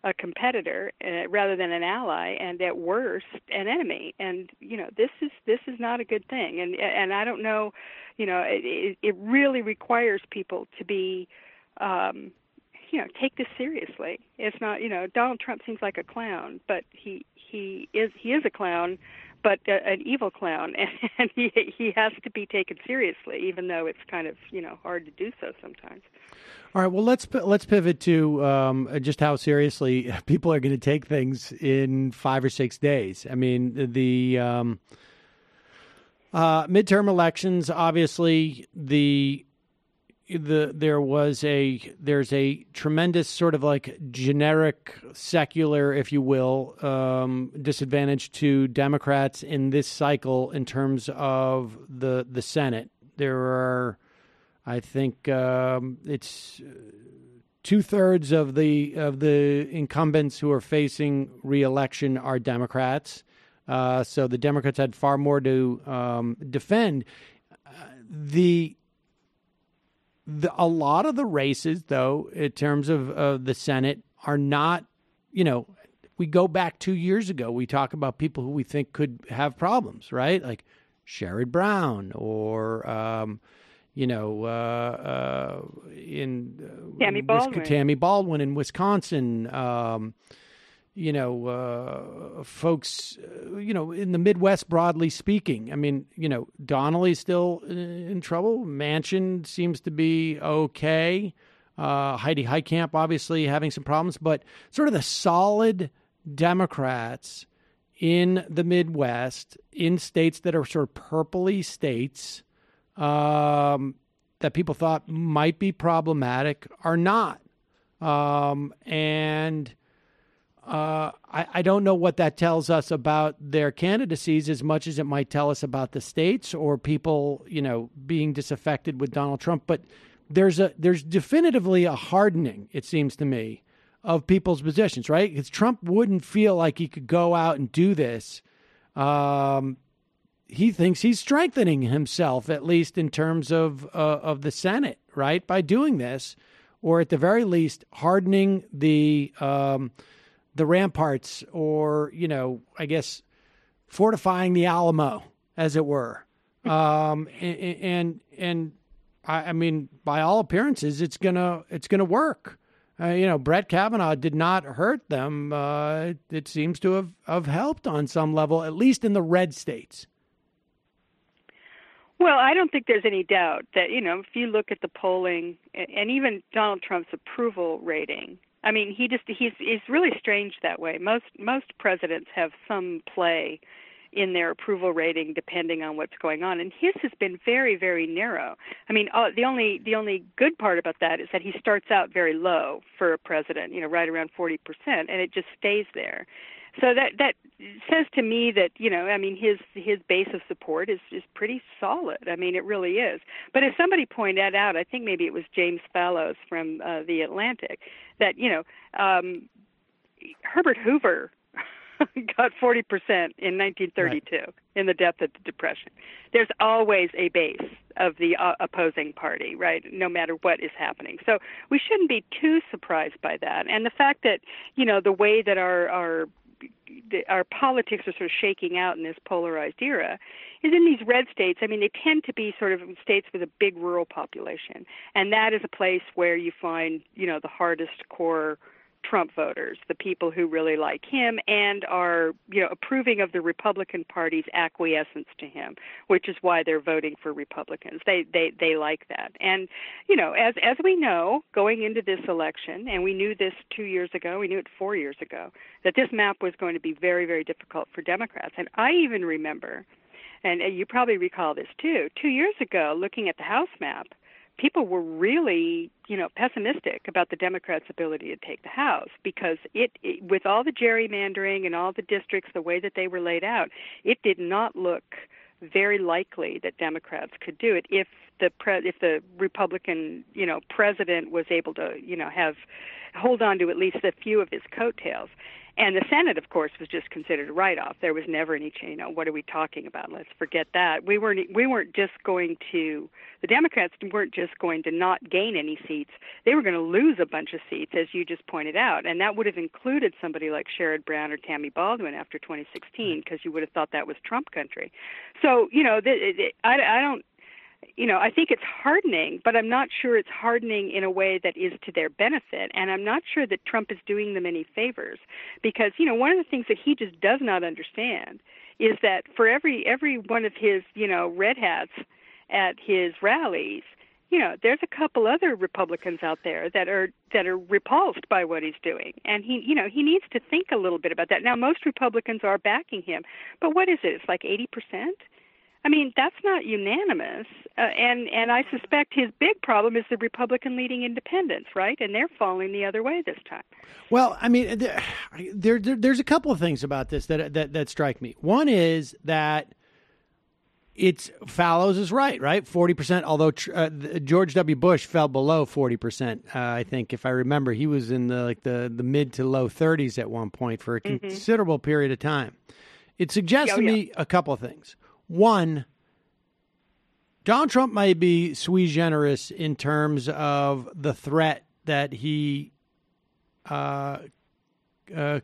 a competitor rather than an ally, and at worst an enemy. And this is not a good thing. And I don't know, it really requires people to be take this seriously. It's not, Donald Trump seems like a clown, but he is a clown, but an evil clown, and he has to be taken seriously, even though it's kind of hard to do so sometimes. All right. Well, let's pivot to just how seriously people are going to take things in 5 or 6 days. I mean, the midterm elections, obviously, there's a tremendous sort of like generic secular, if you will, disadvantage to Democrats in this cycle in terms of the Senate. There are, I think, it's 2/3 of the incumbents who are facing re-election are Democrats. So the Democrats had far more to defend. A lot of the races, though, in terms of the Senate, are not, we go back 2 years ago. We talk about people who we think could have problems, right? Like Sherrod Brown or, Tammy Baldwin in Wisconsin. Folks, in the Midwest, broadly speaking. I mean, Donnelly's still in trouble. Manchin seems to be okay. Heidi Heitkamp, obviously, having some problems. But sort of the solid Democrats in the Midwest, in states that are sort of purpley states, that people thought might be problematic, are not. I don't know what that tells us about their candidacies as much as it might tell us about the states or people, being disaffected with Donald Trump. But there's definitively a hardening, it seems to me, of people's positions, right? Because Trump wouldn't feel like he could go out and do this. He thinks he's strengthening himself, at least in terms of the Senate, right, by doing this, or at the very least hardening the ramparts, or, I guess, fortifying the Alamo, as it were. And I mean, by all appearances, it's gonna work. Brett Kavanaugh did not hurt them. It seems to have helped on some level, at least in the red states. Well, I don't think there's any doubt that, if you look at the polling and even Donald Trump's approval rating, I mean, he's really strange that way. Most presidents have some play in their approval rating depending on what's going on, and his has been very, very narrow. I mean, the only good part about that is that he starts out very low for a president, right around 40%, and it just stays there. So that says to me that, his base of support is pretty solid. I mean, it really is. But as somebody pointed out, I think maybe it was James Fallows from The Atlantic, that, Herbert Hoover got 40% in 1932 in the depth of the Depression. There's always a base of the opposing party, right, no matter what is happening. So we shouldn't be too surprised by that. And the fact that, the way that our politics are sort of shaking out in this polarized era is in these red states. I mean, they tend to be sort of states with a big rural population. And that is a place where you find, the hardest core Trump voters, the people who really like him and are, approving of the Republican Party's acquiescence to him, which is why they're voting for Republicans. They like that. And, as we know, going into this election, and we knew this 2 years ago, we knew it 4 years ago, that this map was going to be very, very difficult for Democrats. And I even remember, and you probably recall this too, 2 years ago, looking at the House map, people were really, pessimistic about the Democrats' ability to take the House because it with all the gerrymandering and all the districts, the way that they were laid out, it did not look very likely that Democrats could do it if the Republican, president was able to, hold on to at least a few of his coattails. And the Senate, of course, was just considered a write-off. There was never any change. What are we talking about? Let's forget that. We weren't just going to, the Democrats weren't just going to not gain any seats. They were going to lose a bunch of seats, as you just pointed out. And that would have included somebody like Sherrod Brown or Tammy Baldwin after 2016, because you would have thought that was Trump country. So, I don't, I think it's hardening, but I'm not sure it's hardening in a way that is to their benefit. And I'm not sure that Trump is doing them any favors because, one of the things that he just does not understand is that for every one of his, red hats at his rallies, there's a couple other Republicans out there that are repulsed by what he's doing, and he needs to think a little bit about that. Now, most Republicans are backing him, but what is it? It's like 80%. I mean, that's not unanimous, and I suspect his big problem is the Republican-leading independents, right? And they're falling the other way this time. Well, I mean, there's a couple of things about this that strike me. One is that Fallows is right? 40%, although George W. Bush fell below 40%. I think, if I remember, he was in the mid to low 30s at one point for a considerable period of time. It suggests to me a couple of things. One, Donald Trump might be sui generis in terms of the threat that he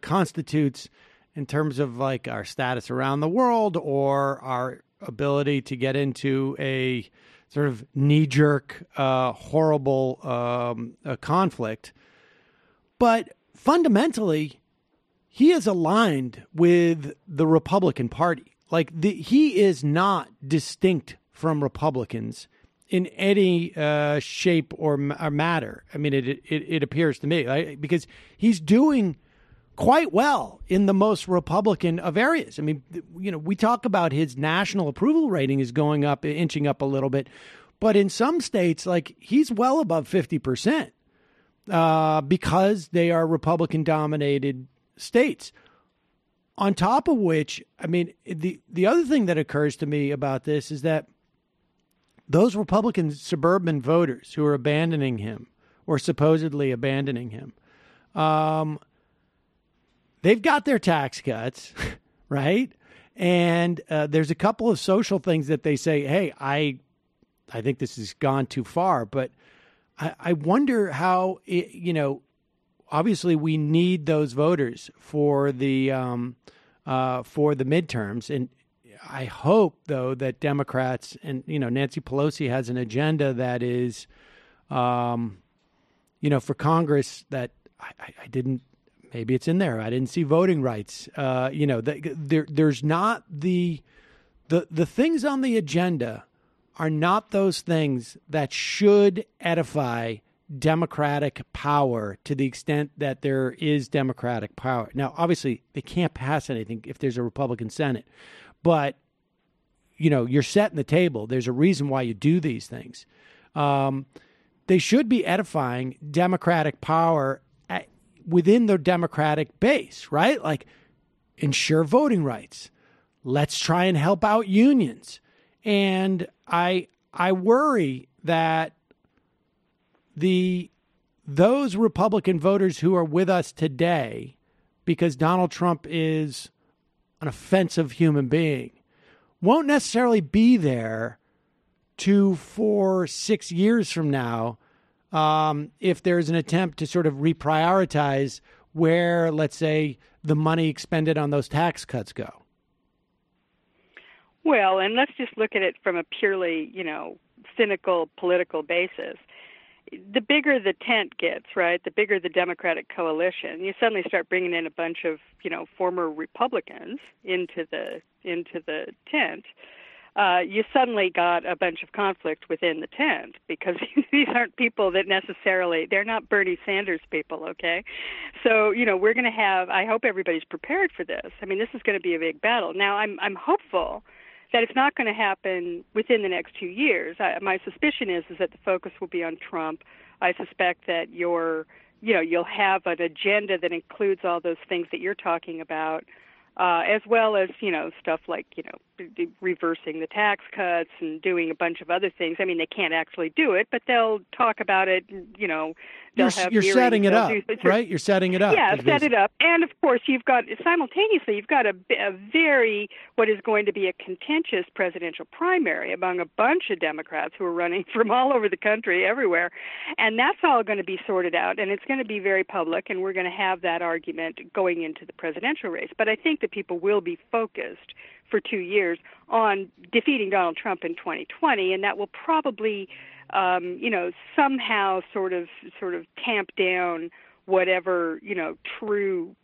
constitutes in terms of like our status around the world or our ability to get into a sort of knee-jerk, horrible conflict. But fundamentally, he is aligned with the Republican Party. Like, he is not distinct from Republicans in any shape or matter. I mean, it appears to me, right? Because he's doing quite well in the most Republican of areas. I mean, we talk about his national approval rating is going up, inching up a little bit, but in some states, like, he's well above 50% because they are Republican-dominated states. On top of which, I mean, the other thing that occurs to me about this is that those Republican suburban voters who are abandoning him or supposedly abandoning him, they've got their tax cuts, right? And there's a couple of social things that they say, hey, I think this has gone too far. But I wonder how, obviously we need those voters for the midterms. And I hope, though, that Democrats and, Nancy Pelosi has an agenda that is, for Congress that I didn't. Maybe it's in there. I didn't see voting rights. There's not the things on the agenda are not those things that should edify Democratic power to the extent that there is Democratic power. Now, obviously, they can't pass anything if there's a Republican Senate. But, you're setting the table. There's a reason why you do these things. They should be edifying Democratic power within the Democratic base, right? Like, ensure voting rights. Let's try and help out unions. And I worry that those Republican voters who are with us today, because Donald Trump is an offensive human being, won't necessarily be there 2, 4, 6 years from now if there's an attempt to sort of reprioritize where, let's say, the money expended on those tax cuts go. Well, and let's just look at it from a purely, cynical political basis. The bigger the tent gets, right, the bigger the Democratic coalition, you suddenly start bringing in a bunch of, former Republicans into the tent. You suddenly got a bunch of conflict within the tent because these aren't people that necessarily, they're not Bernie Sanders people, okay? So, we're going to have, I hope everybody's prepared for this. I mean, this is going to be a big battle. Now, I'm hopeful that it's not going to happen within the next 2 years. My suspicion is that the focus will be on Trump. I suspect that you'll have an agenda that includes all those things that you're talking about, as well as, stuff like, reversing the tax cuts and doing a bunch of other things. I mean, they can't actually do it, but they'll talk about it, They'll have you're setting it up, do, right? You're setting it up. Yeah, set it up. And, of course, you've got a very, what is going to be a contentious presidential primary among a bunch of Democrats who are running from all over the country, everywhere. And that's all going to be sorted out, and it's going to be very public, and we're going to have that argument going into the presidential race. But I think that people will be focused for 2 years on defeating Donald Trump in 2020, and that will probably, somehow sort of tamp down whatever, true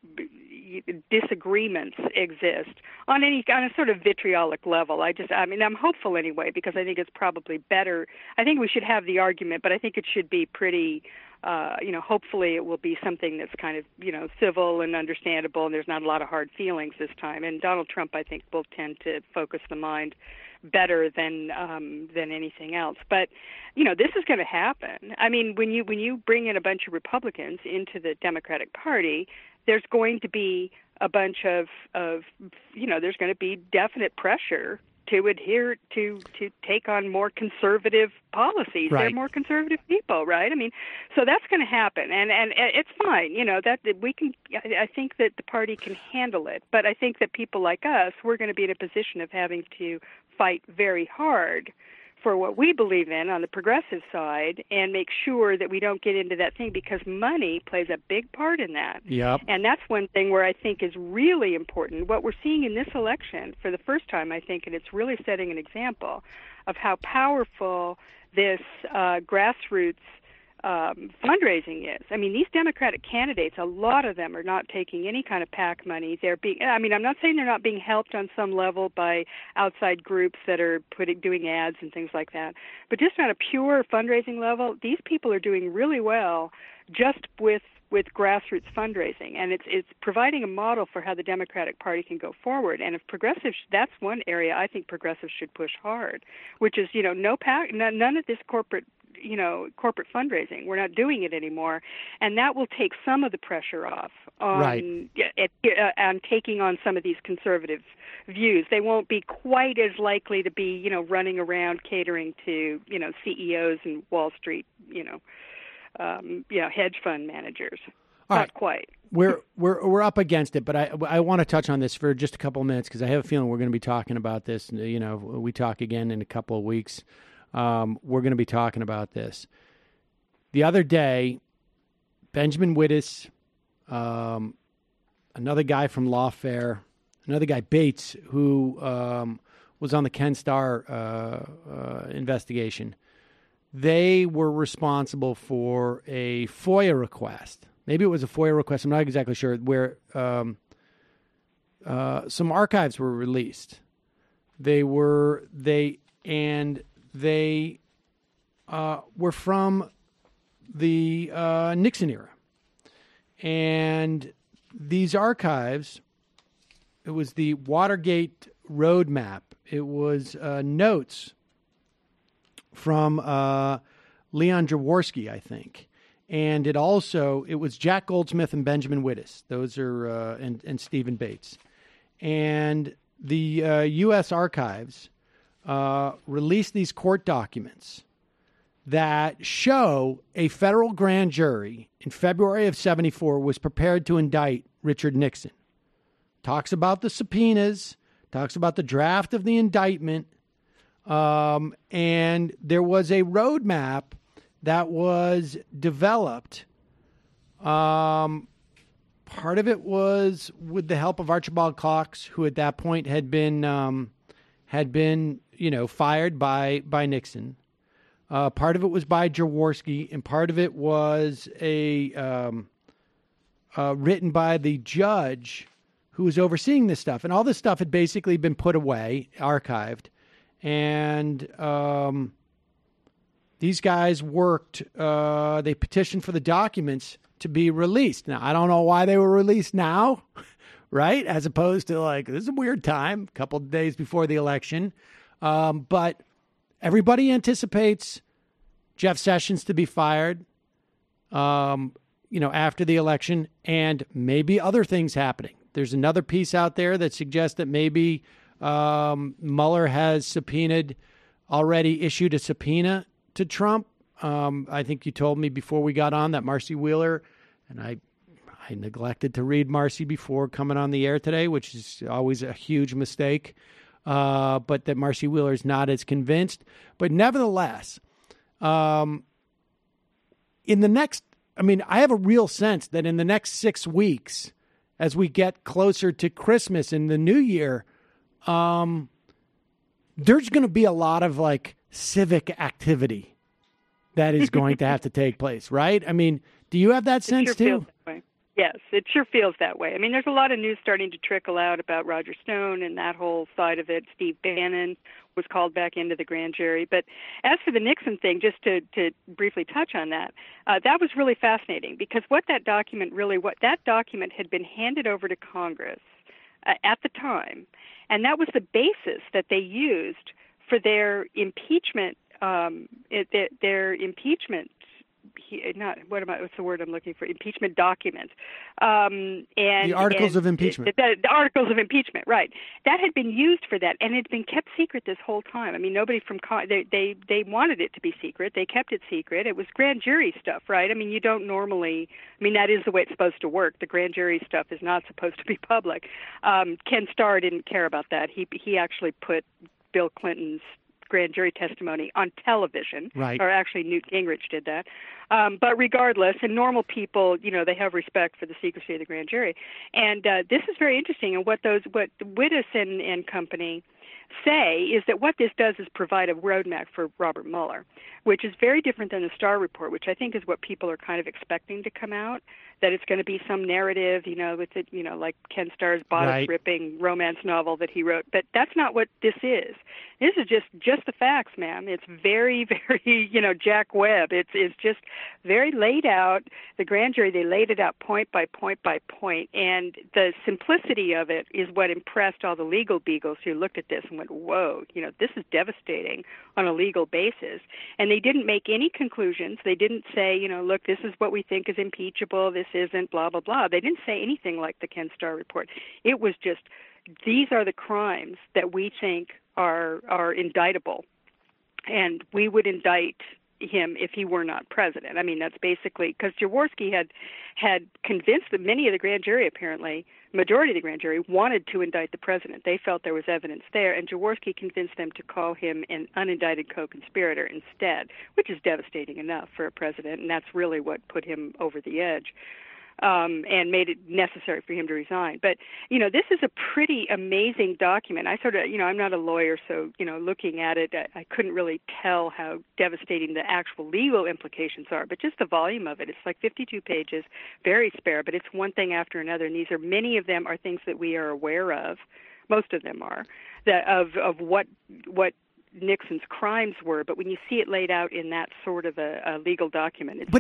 disagreements exist on a sort of vitriolic level. I'm hopeful anyway, because I think it's probably better. I think we should have the argument, but I think it should be pretty, hopefully it will be something that's kind of, civil and understandable, and there's not a lot of hard feelings this time. And Donald Trump, I think, will tend to focus the mind better than anything else. But this is going to happen. I mean, when you bring in a bunch of Republicans into the Democratic Party, there's going to be a bunch of there's going to be definite pressure to adhere to take on more conservative policies. Right. They're more conservative people, right? I mean, so that's going to happen, and it's fine. That we can. I think that the party can handle it, but I think that people like us, we're going to be in a position of having to fight very hard for what we believe in on the progressive side, and make sure that we don't get into that thing, because money plays a big part in that. Yep. And that's one thing where I think is really important. What we're seeing in this election for the first time, I think, and it's really setting an example of how powerful this grassroots fundraising is. I mean, these Democratic candidates, a lot of them are not taking any kind of PAC money. I'm not saying they're not being helped on some level by outside groups that are doing ads and things like that, but just on a pure fundraising level, these people are doing really well just with grassroots fundraising, and it's providing a model for how the Democratic Party can go forward. And if progressives, that's one area I think progressives should push hard, which is no PAC, none of this corporate fundraising. We're not doing it anymore, and that will take some of the pressure off on taking on some of these conservative views. They won't be quite as likely to be, running around catering to, CEOs and Wall Street, hedge fund managers. Not quite. We're up against it, but I want to touch on this for just a couple of minutes, because I have a feeling we're going to be talking about this. We talk again in a couple of weeks. We're going to be talking about this. The other day, Benjamin Wittes, another guy from Lawfare, another guy, Bates, who was on the Ken Starr investigation, they were responsible for a FOIA request. Maybe it was a FOIA request, I'm not exactly sure, where some archives were released. They were from the Nixon era. And these archives, it was the Watergate roadmap. It was notes from Leon Jaworski, I think. And it was Jack Goldsmith and Benjamin Wittes. Those are, and Stephen Bates. And the U.S. Archives released these court documents that show a federal grand jury in February of 1974 was prepared to indict Richard Nixon. Talks about the subpoenas, talks about the draft of the indictment, and there was a roadmap that was developed. Part of it was with the help of Archibald Cox, who at that point had been fired by Nixon. Part of it was by Jaworski, and part of it was written by the judge who was overseeing this stuff. And all this stuff had basically been put away, archived. And these guys worked, they petitioned for the documents to be released. Now, I don't know why they were released now, right? As opposed to this is a weird time, a couple of days before the election. But everybody anticipates Jeff Sessions to be fired, after the election, and maybe other things happening. There's another piece out there that suggests that maybe Mueller has already issued a subpoena to Trump. I think you told me before we got on that Marcy Wheeler, and I neglected to read Marcy before coming on the air today, which is always a huge mistake. But that Marcy Wheeler is not as convinced. But nevertheless, I have a real sense that in the next 6 weeks, as we get closer to Christmas and the New Year, there's going to be a lot of like civic activity that is going to have to take place, right? I mean, do you have that sense too? Yes, it sure feels that way. I mean, there's a lot of news starting to trickle out about Roger Stone and that whole side of it. Steve Bannon was called back into the grand jury. But as for the Nixon thing, just to briefly touch on that, that was really fascinating because what that document had been handed over to Congress at the time, and that was the basis that they used for their impeachment. What's the word I'm looking for? Impeachment document. And the articles of impeachment. The articles of impeachment, right? That had been used for that, and it had been kept secret this whole time. I mean, nobody from they wanted it to be secret. They kept it secret. It was grand jury stuff, right? I mean, you don't normally. I mean, that is the way it's supposed to work. The grand jury stuff is not supposed to be public. Ken Starr didn't care about that. He actually put Bill Clinton's grand jury testimony on television, right? Or actually Newt Gingrich did that. But regardless, and normal people, they have respect for the secrecy of the grand jury. And this is very interesting. And what Wittes and company say is that what this does is provide a roadmap for Robert Mueller, which is very different than the Starr report, which I think is what people are kind of expecting to come out, that it's going to be some narrative, with it, like Ken Starr's bodice-ripping romance novel that he wrote. But that's not what this is. This is just the facts, ma'am. It's very, very, Jack Webb. It's just very laid out. The grand jury, they laid it out point by point by point. And the simplicity of it is what impressed all the legal beagles who looked at this and went, whoa, this is devastating on a legal basis. And they didn't make any conclusions. They didn't say, look, this is what we think is impeachable. This isn't, blah, blah, blah. They didn't say anything like the Ken Starr report. It was just, these are the crimes that we think are indictable, and we would indict him if he were not president. I mean, that's basically because Jaworski had convinced that many of the grand jury, apparently, majority of the grand jury, wanted to indict the president. They felt there was evidence there, and Jaworski convinced them to call him an unindicted co-conspirator instead, which is devastating enough for a president, and that's really what put him over the edge. And made it necessary for him to resign. But, this is a pretty amazing document. I sort of, I'm not a lawyer, so, looking at it, I couldn't really tell how devastating the actual legal implications are. But just the volume of it, it's like 52 pages, very spare, but it's one thing after another. And many of them are things that we are aware of. Most of them are, of what Nixon's crimes were. But when you see it laid out in that sort of a legal document, it's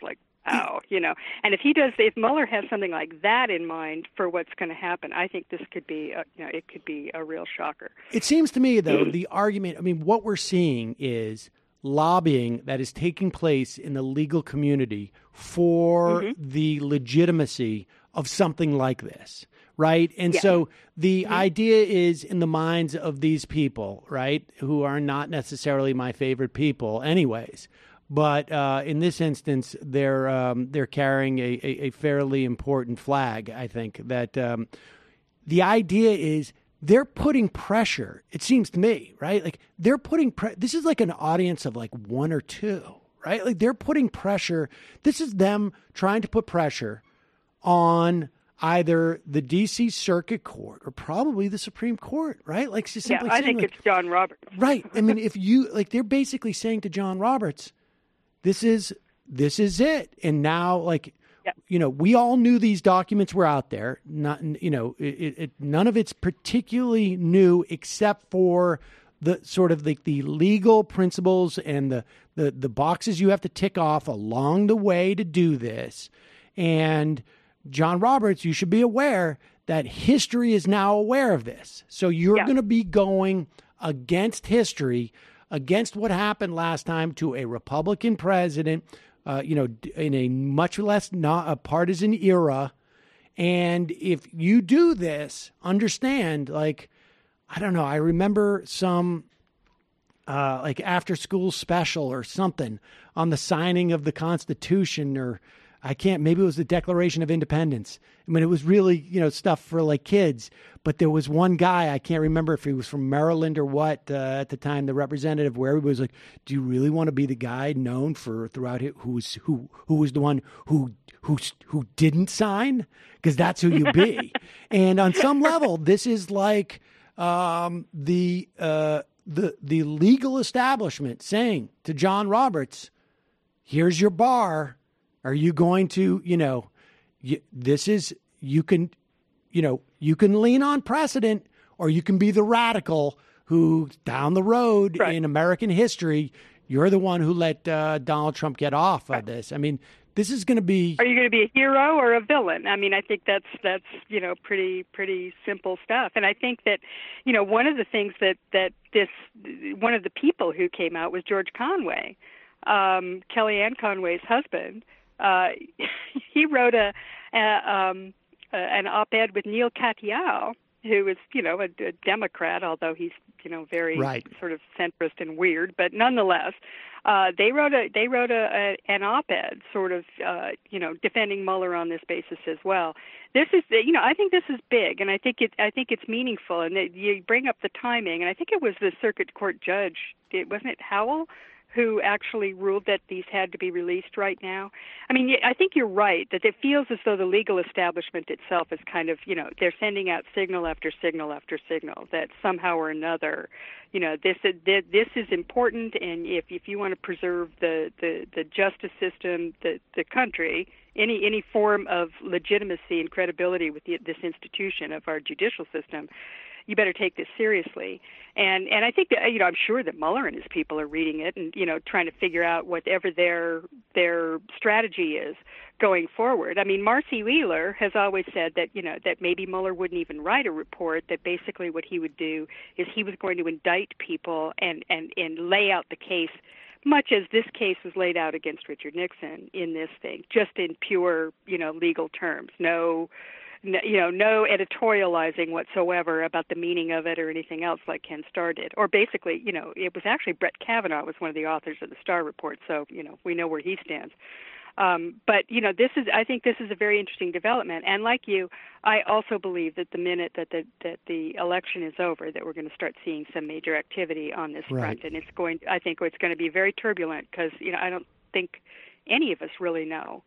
like, wow, and if Mueller has something like that in mind for what's going to happen, I think this could be, it could be a real shocker. It seems to me, though, the argument, what we're seeing is lobbying that is taking place in the legal community for the legitimacy of something like this, right? And so the idea is in the minds of these people, right, who are not necessarily my favorite people anyways, but in this instance, they're carrying a fairly important flag. I think that the idea is they're putting pressure. It seems to me, right? Like they're putting this is like an audience of like one or two, right? Like they're putting pressure. This is them trying to put pressure on either the D.C. Circuit Court or probably the Supreme Court, right? Like just simply I think it's John Roberts, right? I mean, if you they're basically saying to John Roberts, This is it. And now, we all knew these documents were out there. Not, none of it's particularly new except for the sort of the legal principles and the boxes you have to tick off along the way to do this. And John Roberts, you should be aware that history is now aware of this. So you're going to be going against history, against what happened last time to a Republican president, in a much less not a partisan era. And if you do this, understand, I don't know, I remember some after school special or something on the signing of the Constitution, or maybe it was the Declaration of Independence. I mean, it was really, stuff for kids, but there was one guy, I can't remember if he was from Maryland or what, at the time, the representative, where he was like, do you really want to be the guy known for throughout it, who was the one who who didn't sign, because that's who you be. And on some level, this is like the legal establishment saying to John Roberts, here's your bar. Are you going to, you can lean on precedent, or you can be the radical who down the road in American history, you're the one who let Donald Trump get off of this. I mean, this is going to be. Are you going to be a hero or a villain? I mean, I think that's pretty simple stuff. And I think that one of the things that one of the people who came out was George Conway, Kellyanne Conway's husband. He wrote an op-ed with Neil Katyal, who is a Democrat, although he's very sort of centrist and weird, but nonetheless. They wrote an op-ed, sort of, defending Mueller on this basis as well. This is, I think this is big, and I think it's meaningful. And you bring up the timing, and I think it was the circuit court judge, wasn't it Howell, who actually ruled that these had to be released right now. I mean, I think you're right that it feels as though the legal establishment itself is kind of, they're sending out signal after signal after signal that somehow or another, this is important, and if you want to preserve the justice system, the country, any form of legitimacy and credibility with this institution of our judicial system, you better take this seriously. And I think that, I'm sure that Mueller and his people are reading it and, trying to figure out whatever their strategy is going forward. I mean, Marcy Wheeler has always said that, that maybe Mueller wouldn't even write a report, that basically what he would do is he was going to indict people and lay out the case much as this case was laid out against Richard Nixon in this thing, just in pure, legal terms. No editorializing whatsoever about the meaning of it or anything else like Ken Starr did. Or basically, it was actually Brett Kavanaugh was one of the authors of the Starr Report, so, we know where he stands. But, I think this is a very interesting development. And like you, I also believe that the minute that the election is over, that we're going to start seeing some major activity on this front. And I think it's going to be very turbulent because, I don't think any of us really know,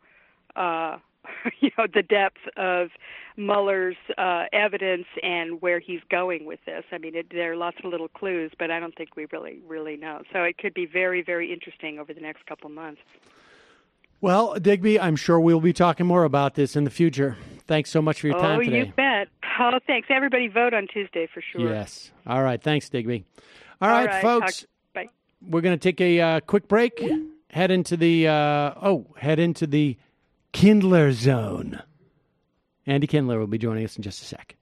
the depth of Mueller's evidence and where he's going with this. I mean, there are lots of little clues, but I don't think we really know. So it could be very, very interesting over the next couple months. Well, Digby, I'm sure we'll be talking more about this in the future. Thanks so much for your time today. Oh, you bet. Oh, thanks. Everybody vote on Tuesday for sure. Yes. All right. Thanks, Digby. All right, folks. Bye. We're going to take a quick break. Head into the Kindler Zone. Andy Kindler will be joining us in just a sec.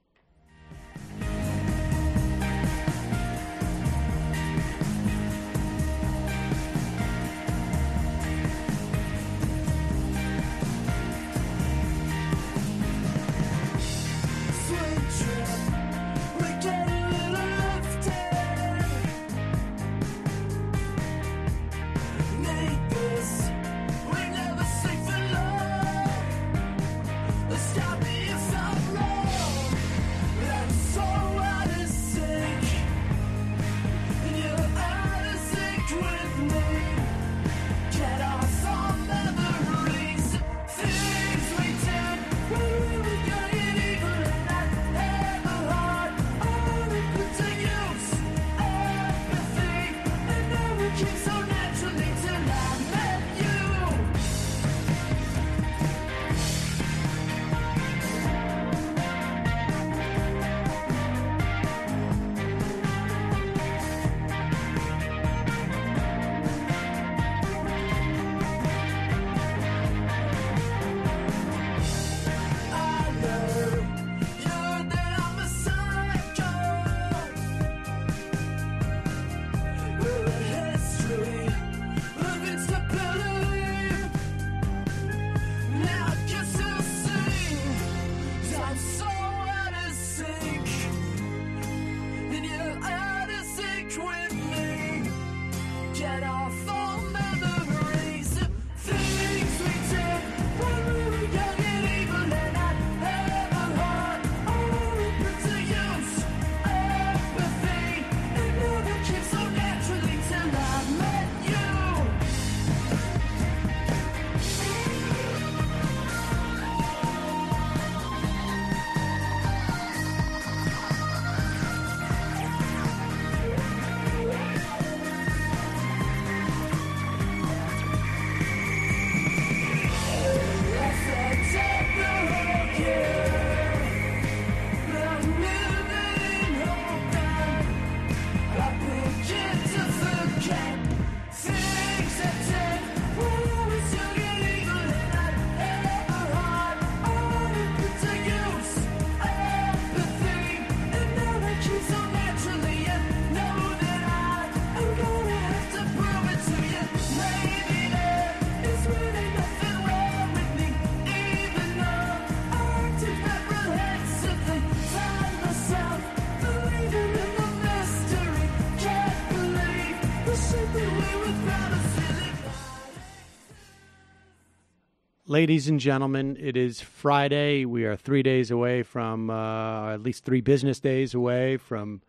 Ladies and gentlemen, it is Friday. We are 3 days away from, at least 3 business days away from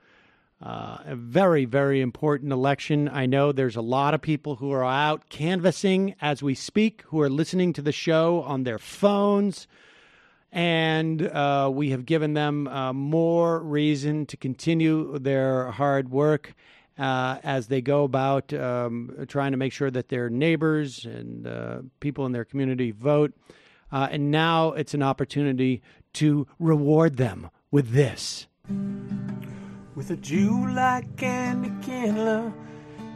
a very, very important election. I know there's a lot of people who are out canvassing as we speak, who are listening to the show on their phones. And we have given them more reason to continue their hard work as they go about trying to make sure that their neighbors and people in their community vote. And now it's an opportunity to reward them with this. With a Jew like Andy Kindler,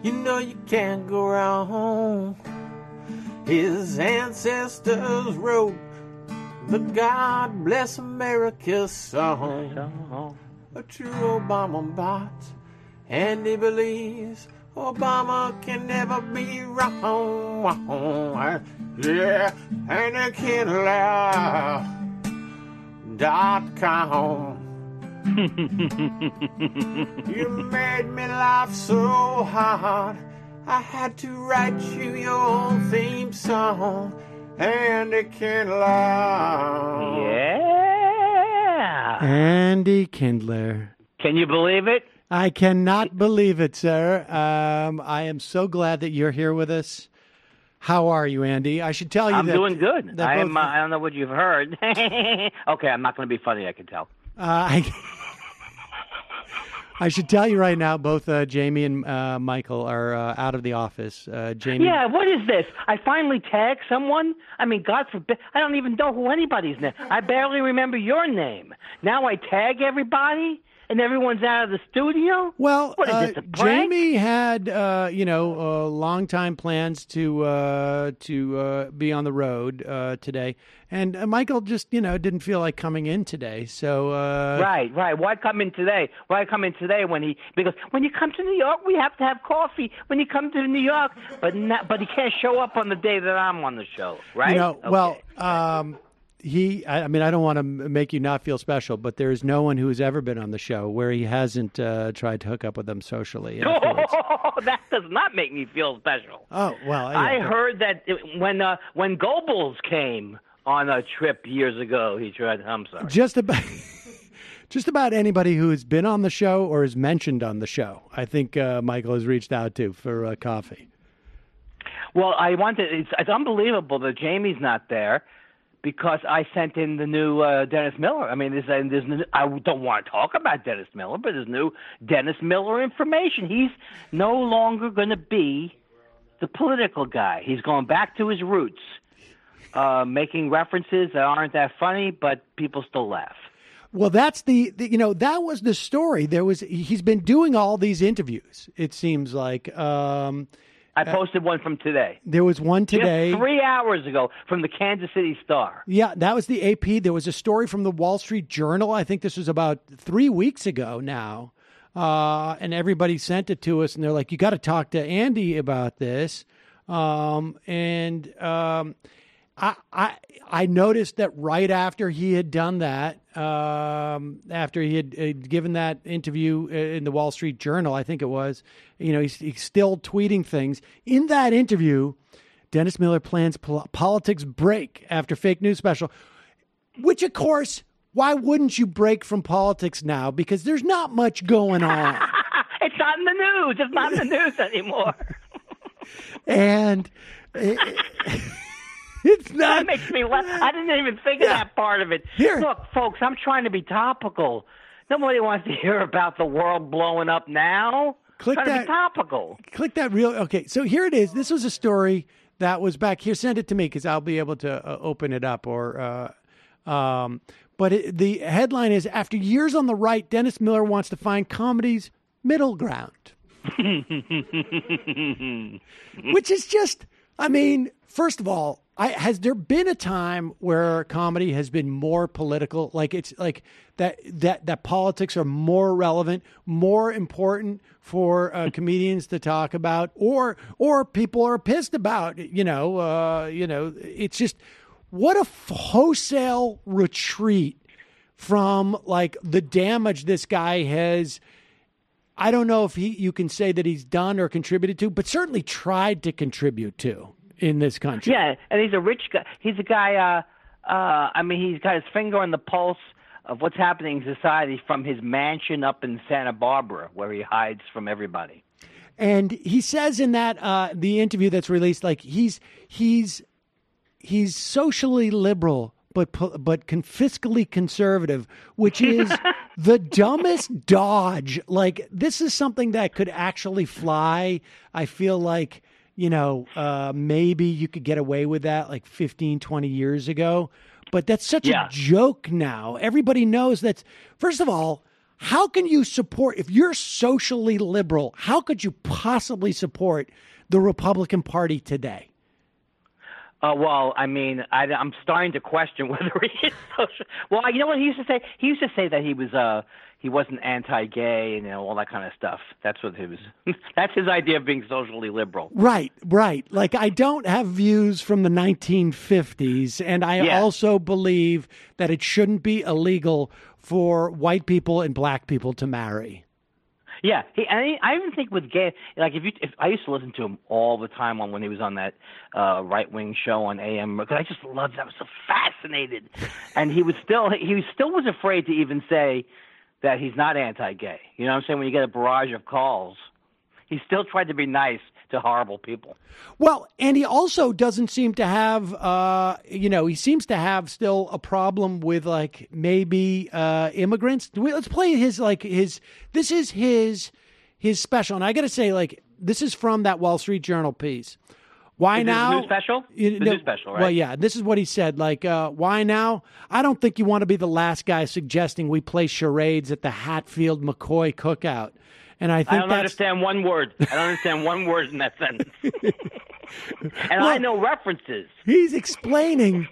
you know you can't go wrong. His ancestors wrote the God Bless America song. A true Obama bot. And he believes Obama can never be wrong. Yeah, AndyKindler.com. You made me laugh so hard, I had to write you your theme song. Andy Kindler. Yeah. Andy Kindler. Can you believe it? I cannot believe it, sir. I am so glad that you're here with us. How are you, Andy? I should tell you I'm that... doing good. I don't know what you've heard. Okay, I'm not going to be funny, I can tell. I should tell you right now, both Jamie and Michael are out of the office. Jamie. Yeah, what is this? I finally tagged someone? I mean, God forbid, I don't even know who anybody's name. I barely remember your name. Now I tag everybody? And everyone's out of the studio? Well, what is this, a prank? Jamie had, long-time plans to be on the road today. And Michael just, didn't feel like coming in today. So Right. Why come in today? Because when you come to New York, we have to have coffee. When you come to New York, but he can't show up on the day that I'm on the show, right? Okay. Well, I don't want to make you not feel special, but there is no one who has ever been on the show where he hasn't tried to hook up with them socially. Oh, that does not make me feel special. Oh, well. Yeah, I heard that when Goebbels came on a trip years ago, he tried. I'm sorry. Just about anybody who has been on the show or is mentioned on the show, I think Michael has reached out to for coffee. Well, it's unbelievable that Jamie's not there. Because I sent in the new Dennis Miller. I mean, I don't want to talk about Dennis Miller, but there's new Dennis Miller information. He's no longer going to be the political guy. He's going back to his roots, making references that aren't that funny, but people still laugh. Well, that's that was the story. He's been doing all these interviews. It seems like. I posted one from today. There was one today. Just 3 hours ago from the Kansas City Star. Yeah, that was the AP. There was a story from the Wall Street Journal. I think this was about 3 weeks ago now. And everybody sent it to us, and they're like, you got to talk to Andy about this. I noticed that right after he had done that, after he had given that interview in the Wall Street Journal, I think it was, he's still tweeting things. In that interview, Dennis Miller plans politics break after fake news special, which, of course, why wouldn't you break from politics now? Because there's not much going on. It's not in the news. It's not in the news anymore. And... It's not. That makes me laugh. I didn't even think of that part of it. Here. Look, folks, I'm trying to be topical. Nobody wants to hear about the world blowing up now. Click I'm trying that. to be topical. Click that real. Okay, so here it is. This was a story that was back here. Send it to me because I'll be able to open it up. But the headline is: After years on the right, Dennis Miller wants to find comedy's middle ground. Which is just, first of all, has there been a time where comedy has been more political? Like it's like that politics are more relevant, more important for comedians to talk about, or people are pissed about. It's just what a wholesale retreat from like the damage this guy has. I don't know if you can say that he's done or contributed to, but certainly tried to contribute to in this country. Yeah, and he's a rich guy. He's a guy. He's got his finger on the pulse of what's happening in society from his mansion up in Santa Barbara, where he hides from everybody. And he says in that the interview that's released, like he's socially liberal, but fiscally conservative, which is the dumbest dodge. Like, this is something that could actually fly. I feel like, maybe you could get away with that like 15, 20 years ago. But that's such a joke now. Everybody knows that. First of all, how can you support, if you're socially liberal, how could you possibly support the Republican Party today? I'm starting to question whether he is social. Well, you know what he used to say? He used to say that he wasn't anti-gay and all that kind of stuff. That's what he was. That's his idea of being socially liberal. Right. Like, I don't have views from the 1950s, and I also believe that it shouldn't be illegal for white people and black people to marry. Yeah, I even think with gay, like if I used to listen to him all the time when he was on that right-wing show on AM, because I just loved it. I was so fascinated, and he still was afraid to even say that he's not anti-gay. You know what I'm saying? When you get a barrage of calls, he still tried to be nice to horrible people. Well, and he also doesn't seem to have, he seems to have still a problem with like maybe immigrants. Let's play this is his special. And I got to say, like, this is from that Wall Street Journal piece. Why is now? The new special? The new special, right? Well, yeah, this is what he said. Like, why now? I don't think you want to be the last guy suggesting we play charades at the Hatfield-McCoy cookout. And I think I don't understand one word. I don't understand one word in that sentence. And I know references. He's explaining.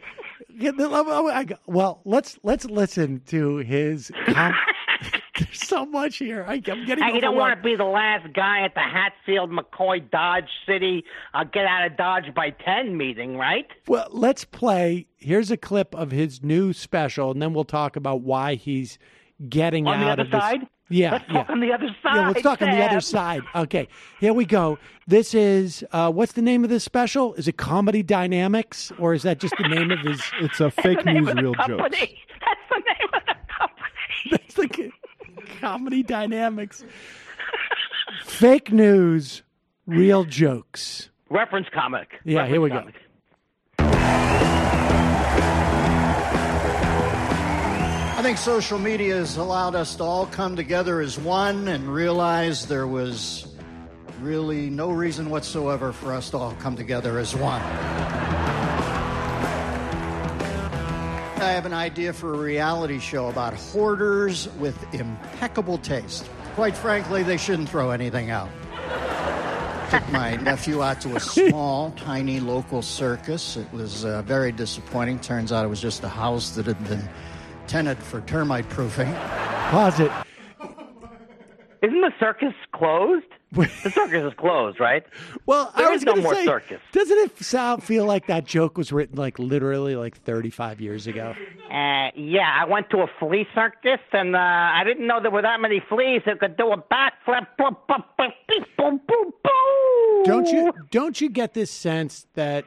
Well, let's listen to his. There's so much here. I'm getting. You don't want to be the last guy at the Hatfield-McCoy Dodge City get out of Dodge by 10 meeting, right? Well, let's play. Here's a clip of his new special, and then we'll talk about why he's getting on out the of this. other side. Yeah, let's talk on the other side. Yeah, let's talk on the other side. Okay, here we go. This is what's the name of this special? Is it Comedy Dynamics, or is that just the name of his? It's a fake news, real jokes. That's the name of the company. That's the Comedy Dynamics. Fake news, real jokes. Reference comic. Yeah, here we go. I think social media has allowed us to all come together as one and realize there was really no reason whatsoever for us to all come together as one. I have an idea for a reality show about hoarders with impeccable taste. Quite frankly, they shouldn't throw anything out. Took my nephew out to a small, tiny local circus. It was very disappointing. Turns out it was just a house that had been tented for termite proofing. Pause it. Isn't the circus closed? The circus is closed, right? Well, there is no more circus. Doesn't it feel like that joke was written like literally like 35 years ago? Yeah, I went to a flea circus, and I didn't know there were that many fleas that could do a backflip. Boom, boom, boom, boom, boom, boom. Don't you get this sense that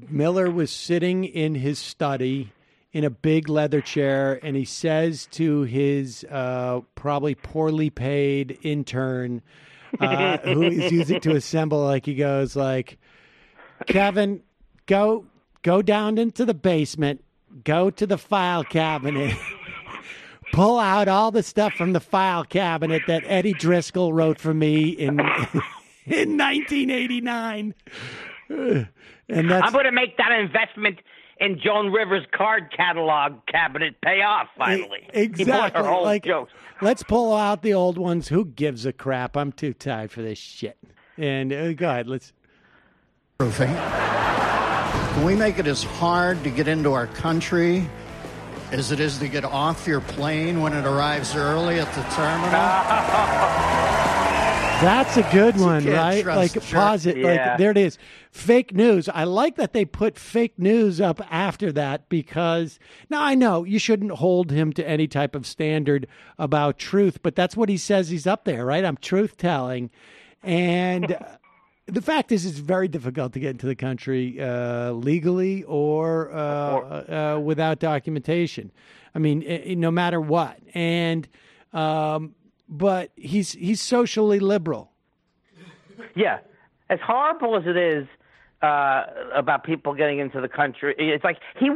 Mueller was sitting in his study in a big leather chair, and he says to his probably poorly paid intern who is using to assemble, like he goes like, Kevin, go down into the basement, go to the file cabinet, pull out all the stuff from the file cabinet that Eddie Driscoll wrote for me in 1989. And I'm going to make that investment in Joan Rivers' card catalog cabinet pay off finally. Exactly. Like, jokes. Let's pull out the old ones. Who gives a crap? I'm too tired for this shit. And go ahead. Let's. Proofing. Can we make it as hard to get into our country as it is to get off your plane when it arrives early at the terminal? That's a good one, right? Like, pause it. Yeah. Like, there it is. Fake news. I like that they put fake news up after that because now I know you shouldn't hold him to any type of standard about truth, but that's what he says he's up there, right? I'm truth telling. And the fact is, it's very difficult to get into the country legally or without documentation. I mean, no matter what. And but he's socially liberal. Yeah, as horrible as it is about people getting into the country, it's like he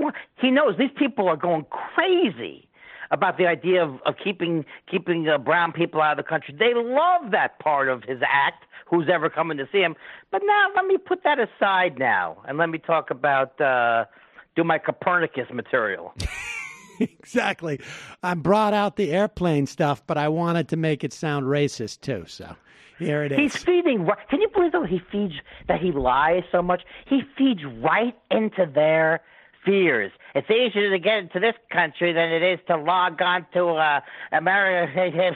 knows these people are going crazy about the idea of keeping brown people out of the country. They love that part of his act. Who's ever coming to see him? But now let me put that aside now, and let me talk about do my Copernicus material. Exactly. I brought out the airplane stuff, but I wanted to make it sound racist too. So here it is. He's feeding. Can you believe that he lies so much? He feeds right into their fears. It's easier to get into this country than it is to log on to America.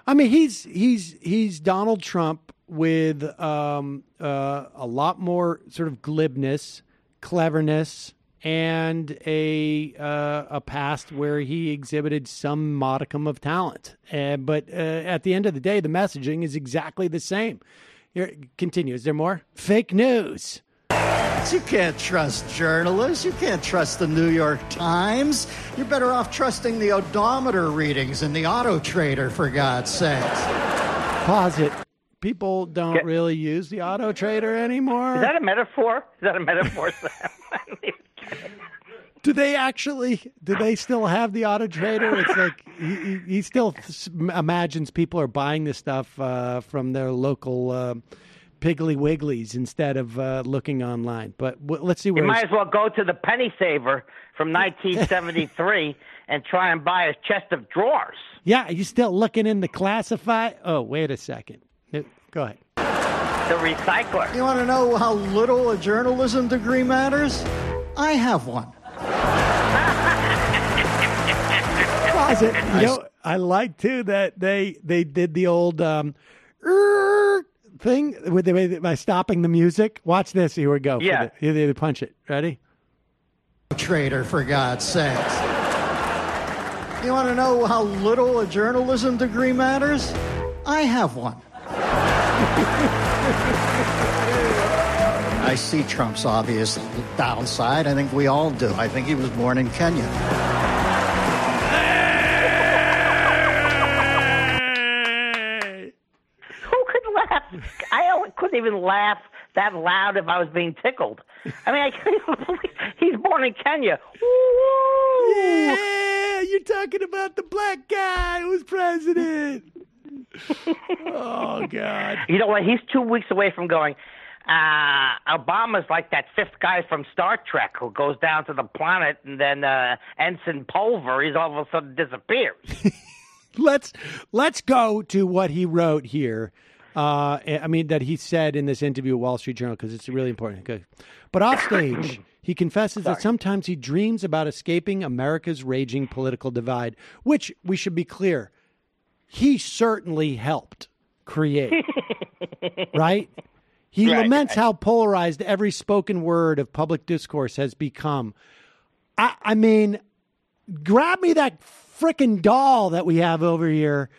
I mean, he's Donald Trump with a lot more sort of glibness, cleverness, and a past where he exhibited some modicum of talent. But at the end of the day, the messaging is exactly the same. Here, continue. Is there more? Fake news. You can't trust journalists. You can't trust the New York Times. You're better off trusting the odometer readings in the Auto Trader, for God's sakes. Pause it. People don't really use the Auto Trader anymore. Is that a metaphor? Sam? Do they still have the Auto Trader? It's like he still imagines people are buying this stuff from their local Piggly Wigglies instead of looking online. But let's see where you might as well go to the Penny Saver from 1973 and try and buy a chest of drawers. Yeah, are you still looking in the classified? Oh, wait a second. Go ahead. The recycler. You want to know how little a journalism degree matters? I have one. Closet. I like too that they did the old thing by stopping the music. Watch this. Here we go. Yeah. They punch it. Ready? Trader, for God's sakes. You want to know how little a journalism degree matters? I have one. I see Trump's obvious downside. I think we all do. I think he was born in Kenya. Who could laugh? I couldn't even laugh that loud if I was being tickled. I mean, I can't even believe he's born in Kenya. Woo! Yeah, you're talking about the black guy who's president. Oh, God. You know what? He's 2 weeks away from going, Obama's like that fifth guy from Star Trek who goes down to the planet and then Ensign Pulver, he's all of a sudden disappears. Let's go to what he wrote here. That he said in this interview with Wall Street Journal, because it's really important. Okay. But off stage, he confesses that sometimes he dreams about escaping America's raging political divide, which, we should be clear, he certainly helped create, right? He laments how polarized every spoken word of public discourse has become. I mean, grab me that frickin' doll that we have over here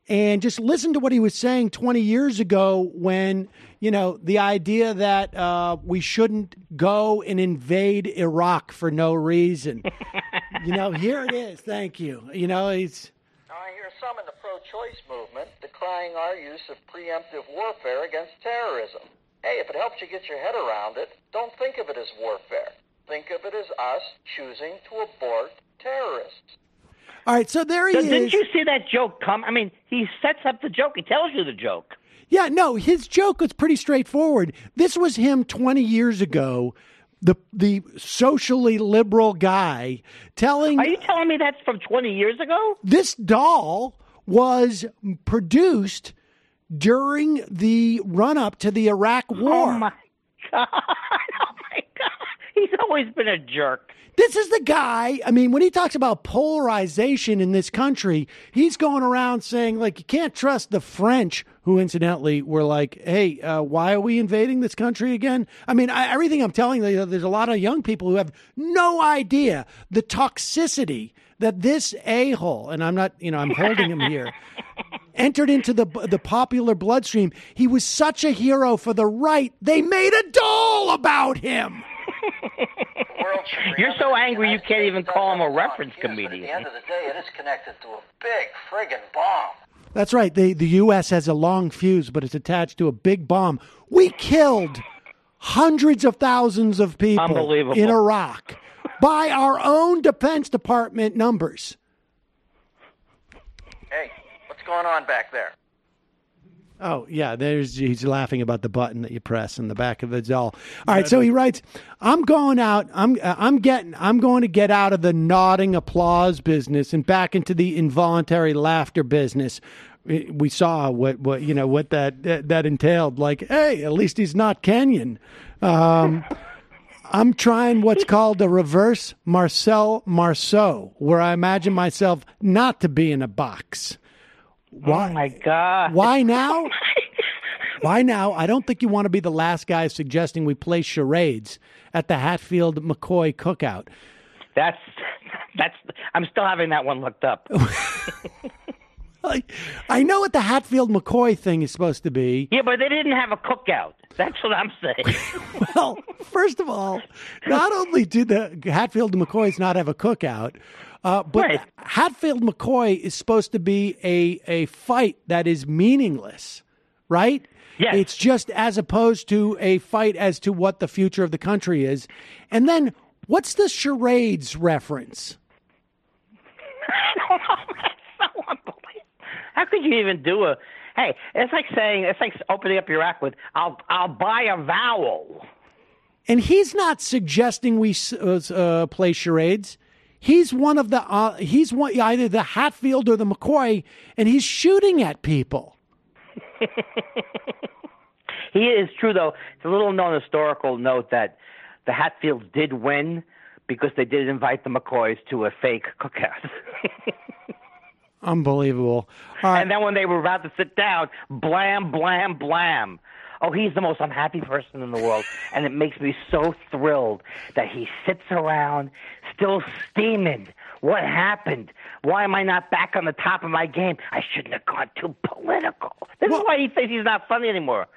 and just listen to what he was saying 20 years ago when, the idea that we shouldn't go and invade Iraq for no reason. Here it is. Thank you. He's... I hear some in the pro-choice movement decrying our use of preemptive warfare against terrorism. Hey, if it helps you get your head around it, don't think of it as warfare. Think of it as us choosing to abort terrorists. All right, so there he is. Didn't you see that joke come? I mean, he sets up the joke. He tells you the joke. Yeah, no, his joke was pretty straightforward. This was him 20 years ago, the socially liberal guy telling... Are you telling me that's from 20 years ago? This doll was produced during the run-up to the Iraq War. Oh, my God. He's always been a jerk. This is the guy, when he talks about polarization in this country, he's going around saying, you can't trust the French, who incidentally were like, hey, why are we invading this country again? Everything I'm telling you, there's a lot of young people who have no idea the toxicity that this a-hole, and I'm not, I'm holding him here, entered into the popular bloodstream. He was such a hero for the right, they made a doll about him. You're so angry you can't even call him a reference comedian. At the end of the day, it is connected to a big friggin' bomb. That's right. The U.S. has a long fuse, but it's attached to a big bomb. We killed hundreds of thousands of people in Iraq by our own Defense Department numbers. Hey, what's going on back there? Oh, yeah, he's laughing about the button that you press in the back of the doll. All right, so he writes, I'm going to get out of the nodding applause business and back into the involuntary laughter business. We saw what that entailed. Like, hey, at least he's not Kenyan. I'm trying what's called a reverse Marcel Marceau, where I imagine myself not to be in a box. Why? Oh, my God. Why now? Why now? I don't think you want to be the last guy suggesting we play charades at the Hatfield-McCoy cookout. That's. I'm still having that one looked up. I know what the Hatfield-McCoy thing is supposed to be. Yeah, but they didn't have a cookout. That's what I'm saying. Well, first of all, not only did the Hatfield-McCoys not have a cookout, but right. Hatfield-McCoy is supposed to be a fight that is meaningless, right? Yes. It's just as opposed to a fight as to what the future of the country is. And then, what's the charades reference? I don't know. That's so unbelievable. How could you even do a... Hey, it's like opening up your act with, I'll buy a vowel. And he's not suggesting we play charades. He's one of the either the Hatfield or the McCoy, and he's shooting at people. He is true, though. It's a little known historical note that the Hatfields did win because they did invite the McCoys to a fake cookout. Unbelievable. And then when they were about to sit down, blam, blam, blam. Oh, he's the most unhappy person in the world. And it makes me so thrilled that he sits around still steaming. What happened? Why am I not back on the top of my game? I shouldn't have gone too political. This is why he thinks he's not funny anymore.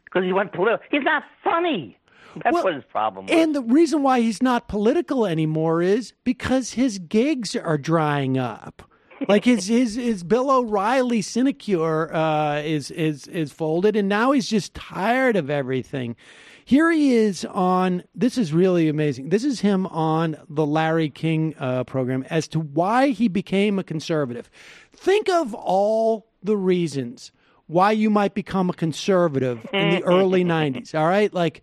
Because he went political. He's not funny. That's what his problem was. And the reason why he's not political anymore is because his gigs are drying up. Like his Bill O'Reilly sinecure is folded, and now he's just tired of everything. Here he is on, this is really amazing. This is him on the Larry King program as to why he became a conservative. Think of all the reasons why you might become a conservative in the early 90s, all right? Like,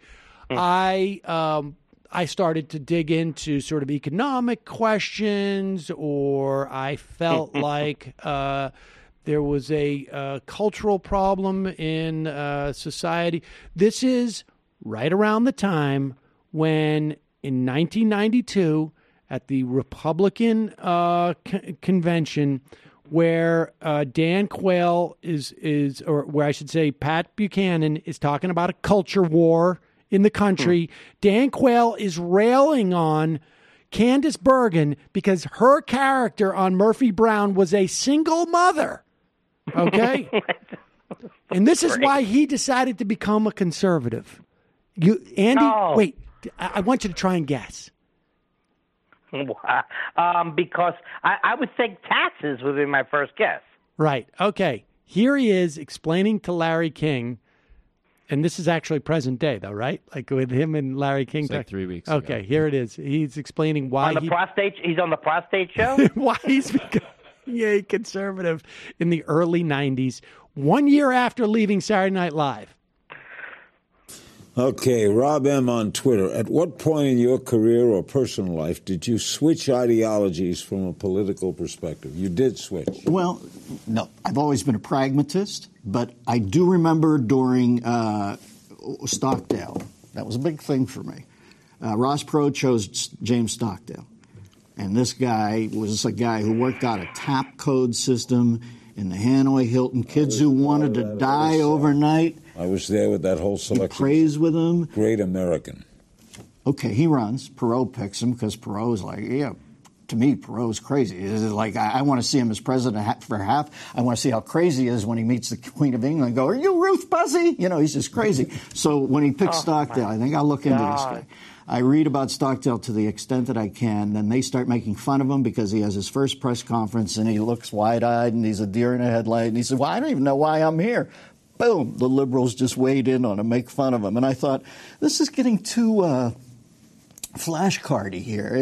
I started to dig into sort of economic questions, or I felt like there was a cultural problem in society. This is right around the time when, in 1992, at the Republican convention, where Dan Quayle is, or where I should say Pat Buchanan is talking about a culture war in the country. Dan Quayle is railing on Candace Bergen because her character on Murphy Brown was a single mother. Okay? And this is why he decided to become a conservative. Andy, wait, I want you to try and guess. Because I would think taxes would be my first guess. Right. Okay. Here he is explaining to Larry King. And this is actually present day, though, right? Like with him and Larry King. It's like 3 weeks Okay, ago. here it is. He's explaining why he's on the prostate show? Why he's becoming a conservative in the early 90s, 1 year after leaving Saturday Night Live. Okay, Rob M. on Twitter. At what point in your career or personal life did you switch ideologies from a political perspective? You did switch. Well, no, I've always been a pragmatist, but I do remember during Stockdale, that was a big thing for me. Ross Perot chose James Stockdale, and this guy was a guy who worked out a tap code system in the Hanoi Hilton. Kids who wanted to die overnight. I was there with that whole selection. He prays with him. Great American. Okay, he runs. Perot picks him because Perot is like, yeah, to me, Perot's crazy. It's like, I want to see him as president for half. I want to see how crazy he is when he meets the Queen of England and go, are you Ruth Buzzy? You know, he's just crazy. So when he picks Stockdale, I think I'll look into this guy. I read about Stockdale to the extent that I can. Then they start making fun of him because he has his first press conference and he looks wide-eyed and he's a deer in a headlight. And he said, well, I don't even know why I'm here. Boom, the liberals just weighed in on him, make fun of him. And I thought, this is getting too flashcardy here.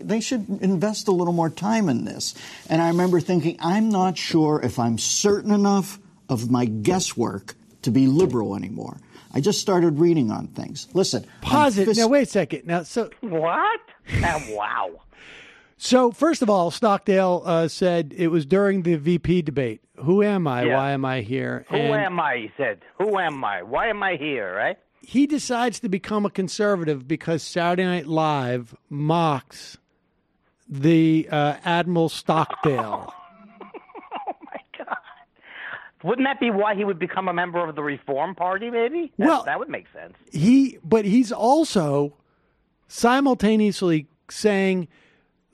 They should invest a little more time in this. And I remember thinking, I'm not sure if I'm certain enough of my guesswork to be liberal anymore. I just started reading on things. Listen. Pause it. Now, wait a second. Now, so what? Wow. So, first of all, Stockdale said it was during the VP debate. Who am I? Yeah. Why am I here? Who am I? He said. Who am I? Why am I here? Right? He decides to become a conservative because Saturday Night Live mocks the Admiral Stockdale. Wouldn't that be why he would become a member of the Reform Party, maybe? That would make sense. But he's also simultaneously saying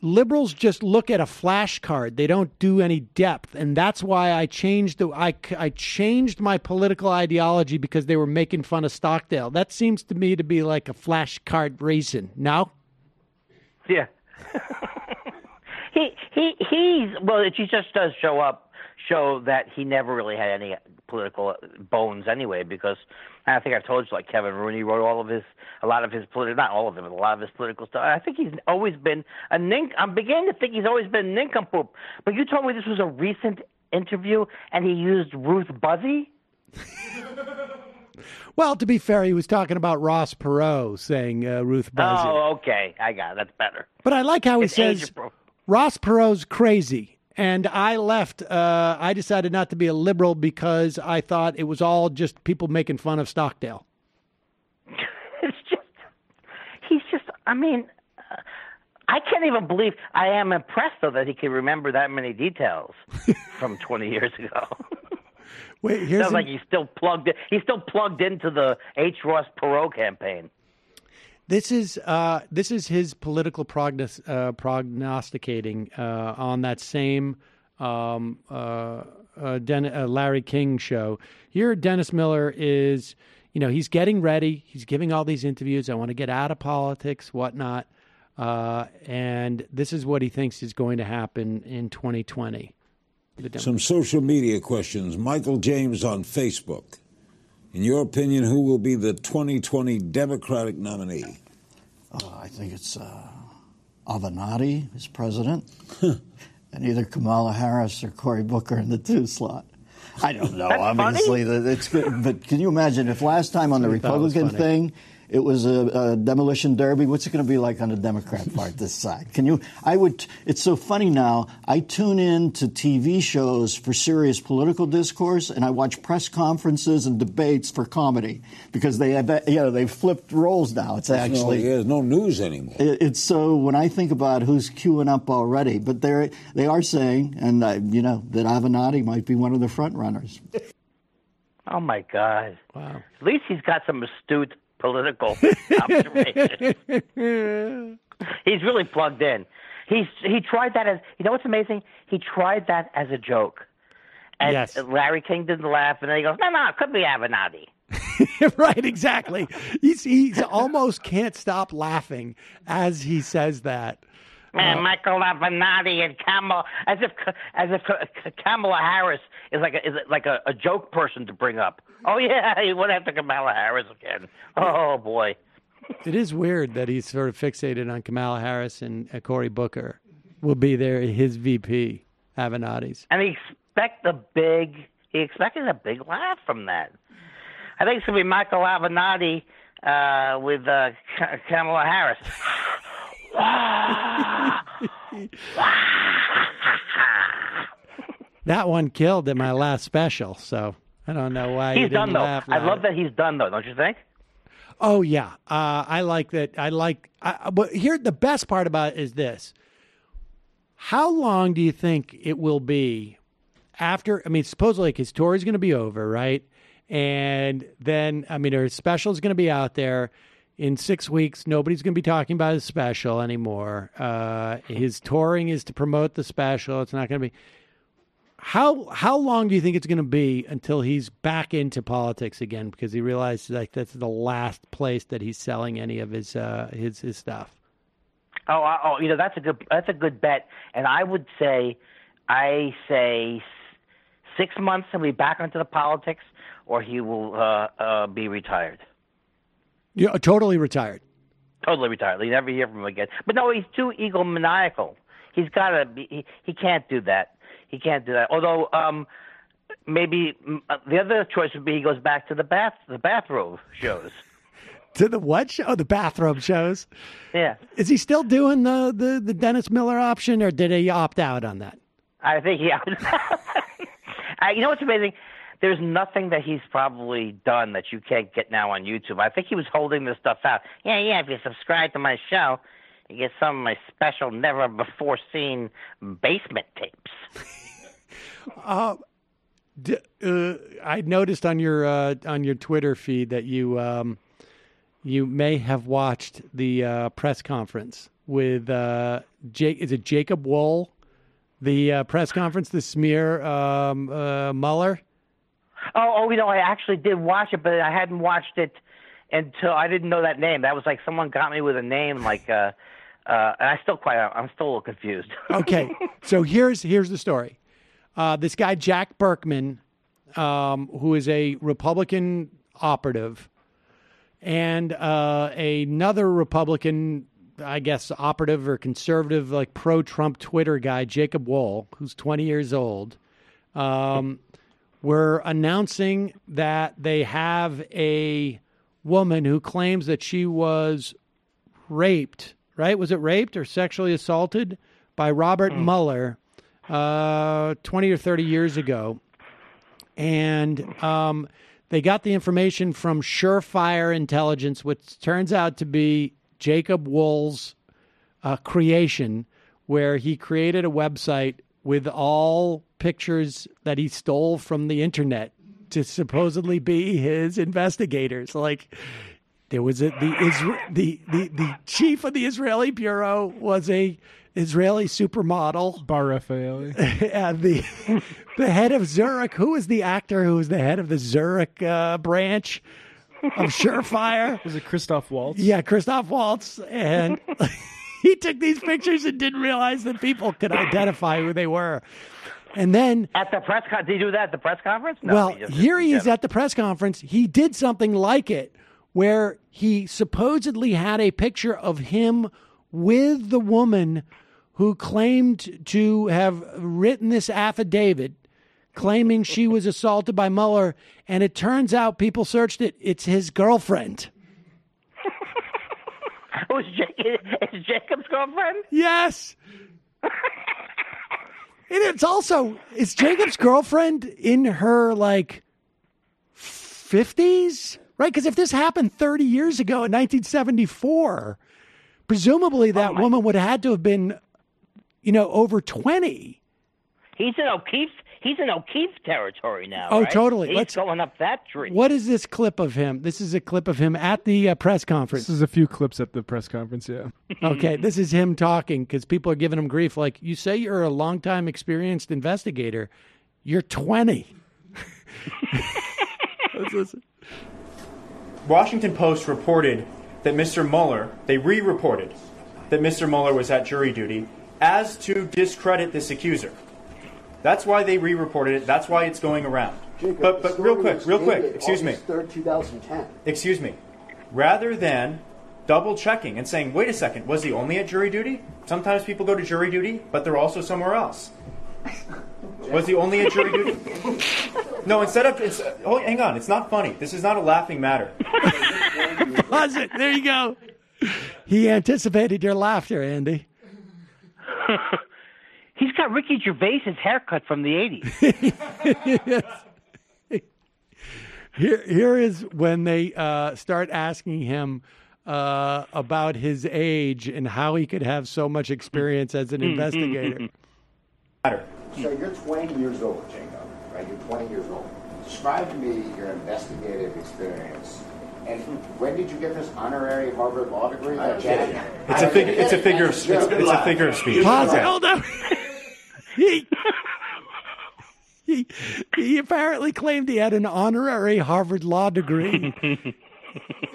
liberals just look at a flashcard. They don't do any depth. And that's why I changed I changed my political ideology because they were making fun of Stockdale. That seems to me to be like a flashcard reason. No? Yeah. He just does show that he never really had any political bones anyway, because I think I've told you, like Kevin Rooney wrote a lot of his political stuff. I think he's always been I'm beginning to think he's always been a nincompoop. But you told me this was a recent interview and he used Ruth Buzzy? Well, to be fair, he was talking about Ross Perot saying Ruth Buzzy. Oh, okay. I got it. That's better. But I like how he says Ross Perot's crazy. And I left. I decided not to be a liberal because I thought it was all just people making fun of Stockdale. I can't even believe. I am impressed, though, that he can remember that many details from 20 years ago. Wait, sounds like he's still plugged into the H. Ross Perot campaign. This is his political prognosticating on that same Larry King show. Here, Dennis Miller is, he's getting ready. He's giving all these interviews. I want to get out of politics, whatnot. And this is what he thinks is going to happen in 2020. Some social media questions. Michael James on Facebook. In your opinion, who will be the 2020 Democratic nominee? I think it's Avenatti as president, and either Kamala Harris or Cory Booker in the 2 slot. I don't know. Obviously, it's good. But can you imagine if last time on the Republican thing, it was a demolition derby? What's it going to be like on the Democrat part this side? It's so funny now. I tune in to TV shows for serious political discourse, and I watch press conferences and debates for comedy because they've flipped roles now. It's actually there's no news anymore. It's so when I think about who's queuing up already, but they are saying, and that Avenatti might be one of the front runners. Oh my God! Wow. At least he's got some astute political observation. He's really plugged in. He tried that as, what's amazing? He tried that as a joke. And yes. Larry King didn't laugh, and then he goes, no, it could be Avenatti. Right, exactly. He's almost can't stop laughing as he says that. And Michael Avenatti and Kamala, as if Kamala Harris is like a joke person to bring up. Oh yeah, he went after Kamala Harris again. Oh boy. It is weird that he's sort of fixated on Kamala Harris and Cory Booker will be there, his VP, Avenatti's. And he expected a big laugh from that. I think it's gonna be Michael Avenatti with Kamala Harris. That one killed in my last special, so I don't know why he's done though. I love that he's done though, don't you think? Oh yeah, I like that. But here, the best part about it is this: how long do you think it will be after? I mean, supposedly his tour is going to be over, right? And then, his special is going to be out there. in 6 weeks, nobody's going to be talking about his special anymore. His touring is to promote the special. It's not going to be. How long do you think it's going to be until he's back into politics again? Because he realizes like that's the last place that he's selling any of his stuff. Oh, that's a good bet. And I would say, 6 months he'll be back into the politics, or he will be retired. Yeah, totally retired. Totally retired. You never hear from him again. But no, he's too egomaniacal. He's got to be. He can't do that. He can't do that. Although maybe the other choice would be he goes back to the bathrobe shows. To the what show? The bathrobe shows? Yeah. Is he still doing the Dennis Miller option, or did he opt out on that? I think he opted out. You know what's amazing? There's nothing that he's probably done that you can't get now on YouTube. I think he was holding this stuff out. Yeah, if you subscribe to my show, you get some of my special, never-before-seen basement tapes. I noticed on your Twitter feed that you may have watched the press conference with is it Jacob Wohl? The press conference, the smear Mueller. Oh, I actually did watch it, but I hadn't watched it until I didn't know that name. That was like someone got me with a name like, and I'm still a little confused. Okay, so here's the story. This guy Jack Berkman, who is a Republican operative, and another Republican, I guess, operative or conservative, like pro-Trump Twitter guy, Jacob Wohl, who's 20 years old, were announcing that they have a woman who claims that she was raped, right? Was it raped or sexually assaulted by Robert Mueller 20 or 30 years ago? And they got the information from Surefire Intelligence, which turns out to be Jacob Wohl's creation, where he created a website with all pictures that he stole from the internet to supposedly be his investigators. Like there was the chief of the Israeli bureau was a Israeli supermodel, Bar Raffaele, and the head of Zurich. Who was the actor who was the head of the Zurich branch of Surefire? Was it Christoph Waltz? Yeah, Christoph Waltz, and he took these pictures and didn't realize that people could identify who they were. And then at the press conference, did he do that at the press conference? No, well, here he is at the press conference. He did something like it, where he supposedly had a picture of him with the woman who claimed to have written this affidavit claiming she was assaulted by Mueller, and it turns out people searched it. It's his girlfriend. Is Jacob's girlfriend? Yes. And it's Jacob's girlfriend in her, like, 50s, right? Because if this happened 30 years ago in 1974, presumably that woman would have had to have been, over 20. He's in O'Keefe territory now. Oh, right? totally. He's going up that tree. What is this clip of him? This is a clip of him at the press conference. This is a few clips at the press conference, yeah. Okay, this is him talking because people are giving him grief. Like, you say you're a longtime experienced investigator. You're 20. Let's listen. Washington Post reported that Mr. Mueller, they re-reported that Mr. Mueller was at jury duty as to discredit this accuser. That's why they re-reported it. That's why it's going around. Jacob, but real quick, excuse me. August 3rd, 2010. Excuse me. Rather than double checking and saying, wait a second, was he only at jury duty? Sometimes people go to jury duty, but they're also somewhere else. Was he only at jury duty? No, hang on, it's not funny. This is not a laughing matter. Pause it. There you go. He anticipated your laughter, Andy. He's got Ricky Gervais's haircut from the 80s. Yes. Here is when they start asking him about his age and how he could have so much experience as an investigator. So you're 20 years old, Jacob, right? You're 20 years old. Describe to me your investigative experience And when did you get this honorary Harvard Law degree? It's a figure of speech. Pause it. Okay. Hold on. He apparently claimed he had an honorary Harvard Law degree.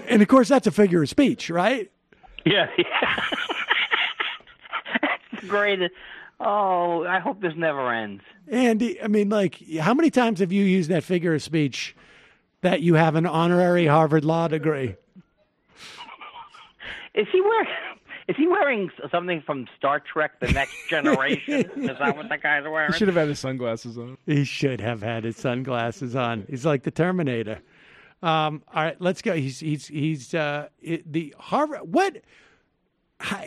And, of course, that's a figure of speech, right? Yeah. Great. Oh, I hope this never ends. Andy, I mean, like, how many times have you used that figure of speech that you have an honorary Harvard Law degree? Is he wearing something from Star Trek: The Next Generation? Is that what the guy's wearing? He should have had his sunglasses on. He should have had his sunglasses on. He's like the Terminator. All right, let's go. He's the Harvard. What,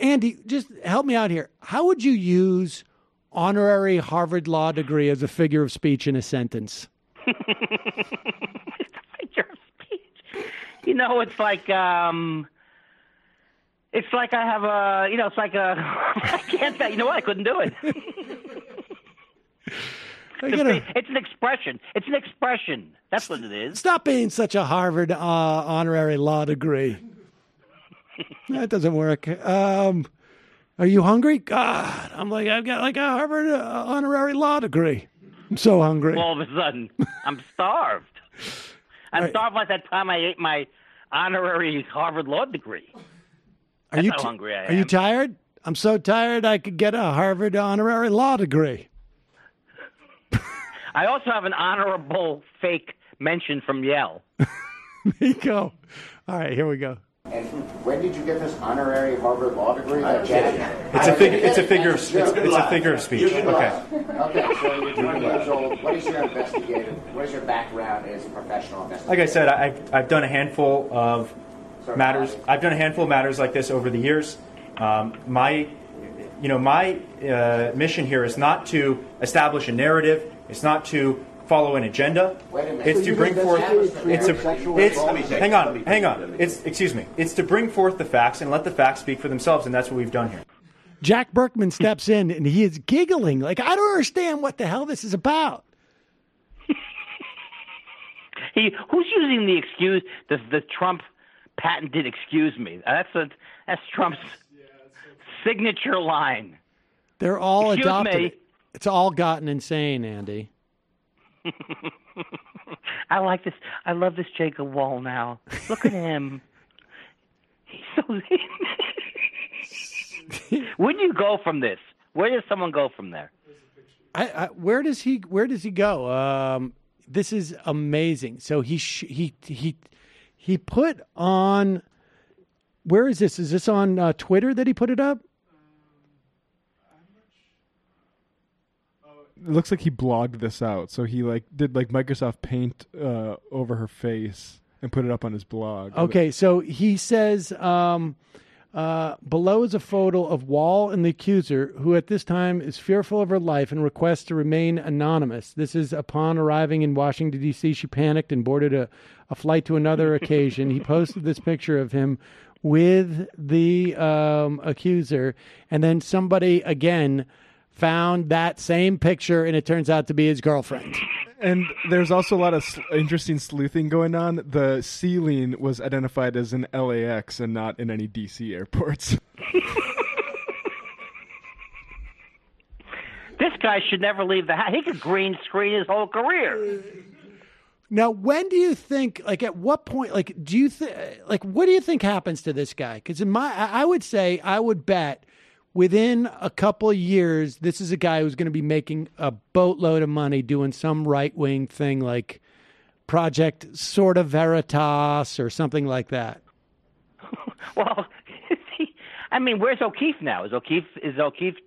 Andy? Just help me out here. How would you use honorary Harvard Law degree as a figure of speech in a sentence? Figure of speech. You know, it's like I have a. You know, it's like a. I can't say. You know what? I couldn't do it. It's an expression. It's an expression. That's what it is. Stop being such a Harvard honorary law degree. That doesn't work. Are you hungry? God, I've got like a Harvard honorary law degree. I'm so hungry. All of a sudden, I'm starved. I'm starved like that time I ate my honorary Harvard Law degree. That's how hungry I am. Are you tired? I'm so tired I could get a Harvard honorary law degree. I also have an honorable fake mention from Yale. There you go. All right, here we go. And when did you get this honorary Harvard Law degree? It's a figure of speech. Okay. Okay, so you're 20 years old. What is your background as a professional investigator? Like I said, I've done a handful of matters. I've done a handful of matters like this over the years. My mission here is not to establish a narrative. It's not to follow an agenda. Wait a minute. It's to bring forth. Hang on. It's to bring forth the facts and let the facts speak for themselves, and that's what we've done here. Jack Berkman steps in and he is giggling like, I don't understand what the hell this is about. Who's using the excuse? The Trump patented "excuse me"? That's Trump's signature line. They're all Excuse adopted. me. It's all gotten insane, Andy. I like this. I love this Jacob Wall now. Look at him. He's so. Where do you go from this? Where does someone go from there? Where does he go? This is amazing. So he put on. Where is this? Is this on Twitter that he put it up? It looks like he blogged this out. So he did Microsoft Paint over her face and put it up on his blog. Okay, so he says below is a photo of Wall and the accuser, who at this time is fearful of her life and requests to remain anonymous. This is upon arriving in Washington, D.C. She panicked and boarded a flight to another occasion. He posted this picture of him with the accuser, and then somebody again found that same picture, and it turns out to be his girlfriend. And there's also a lot of interesting sleuthing going on. The ceiling was identified as in LAX and not in any DC airports. This guy should never leave the house. He could green screen his whole career. Now, when do you think, at what point, what do you think happens to this guy? Because I would bet within a couple of years, this is a guy who's going to be making a boatload of money doing some right-wing thing like Project Sorta Veritas or something like that. Well, where's O'Keefe now? Is O'Keefe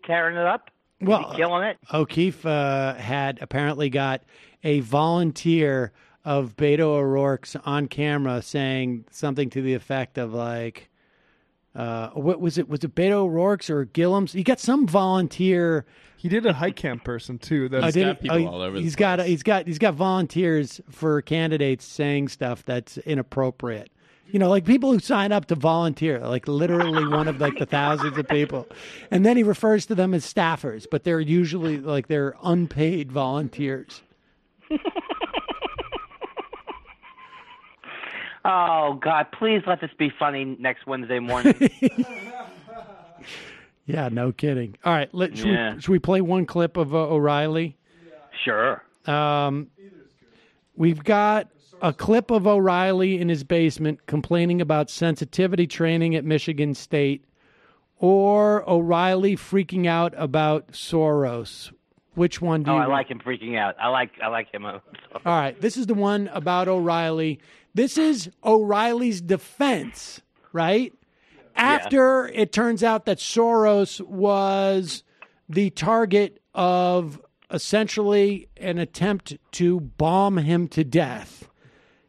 tearing it up? Well, is he killing it? O'Keefe had apparently got a volunteer of Beto O'Rourke's on camera saying something to the effect of what was it? Was it Beto O'Rourke's or Gillum's? He got some volunteer. He did a high camp person too. He's got people all over. He's got volunteers for candidates saying stuff that's inappropriate. People who sign up to volunteer, literally one of the thousands of people, and then he refers to them as staffers, but they're usually they're unpaid volunteers. Oh, God, please let this be funny next Wednesday morning. Yeah, no kidding. All right, should we play one clip of O'Reilly? Sure. We've got a clip of O'Reilly in his basement complaining about sensitivity training at Michigan State, or O'Reilly freaking out about Soros. Which one do you? I like him freaking out. I like him. All right, this is the one about O'Reilly. This is O'Reilly's defense, right? After it turns out that Soros was the target of essentially an attempt to bomb him to death.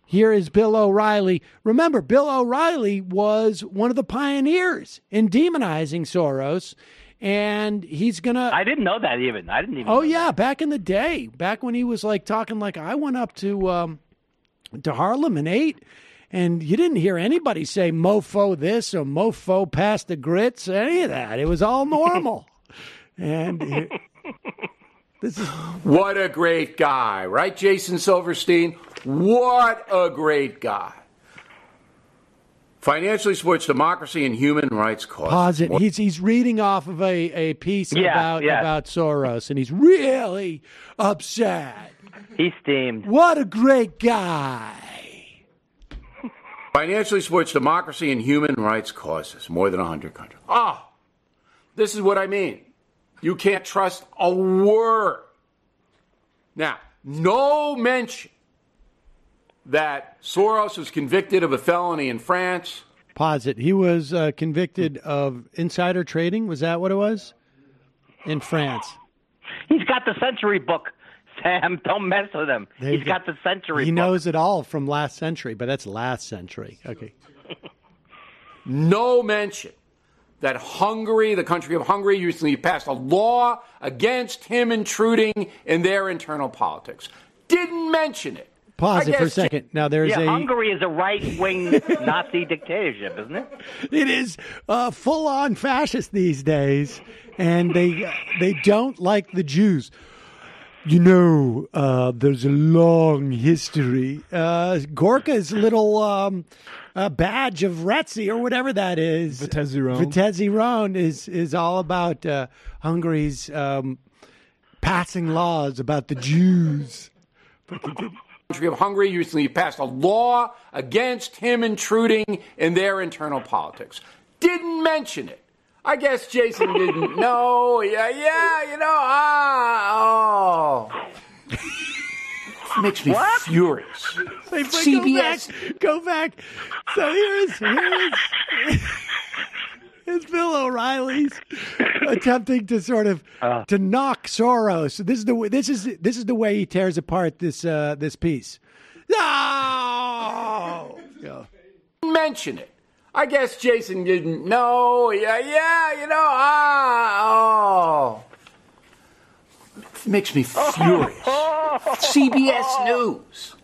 Here is Bill O'Reilly. Remember, Bill O'Reilly was one of the pioneers in demonizing Soros, and he's going to... I didn't know that even. Oh, yeah, back in the day, back when he was like talking like, I went up to Harlem and ate, and you didn't hear anybody say mofo this or mofo past the grits, any of that. It was all normal. And this is... What a great guy, right, Jason Silverstein? What a great guy. Financially supports democracy and human rights causes. Pause it. He's reading off of a piece about Soros, and he's really upset. He's steamed. What a great guy. Financially supports democracy and human rights causes. More than 100 countries. This is what I mean. You can't trust a word. Now, no mention that Soros was convicted of a felony in France. Pause it. He was convicted of insider trading. Was that what it was? In France. He's got the century book, Sam. Don't mess with him. He's got the century book. He knows it all from last century, but that's last century. Okay. No mention that Hungary, the country of Hungary, recently passed a law against him intruding in their internal politics. Didn't mention it. Pause it for a second. Now there's Hungary is a right-wing Nazi dictatorship, isn't it? It is full-on fascist these days, and they don't like the Jews. You know, there's a long history. Gorka's little badge of Retzi or whatever that is, Vitezzi-Ron is all about Hungary's passing laws about the Jews. Country of Hungary recently passed a law against him intruding in their internal politics. Didn't mention it. I guess Jason didn't know. It makes me furious. Wait, CBS. Go back. So here's Bill O'Reilly's attempting to sort of to knock Soros. This is the way he tears apart this piece. No, mention it. I guess Jason didn't know. It makes me furious. CBS News.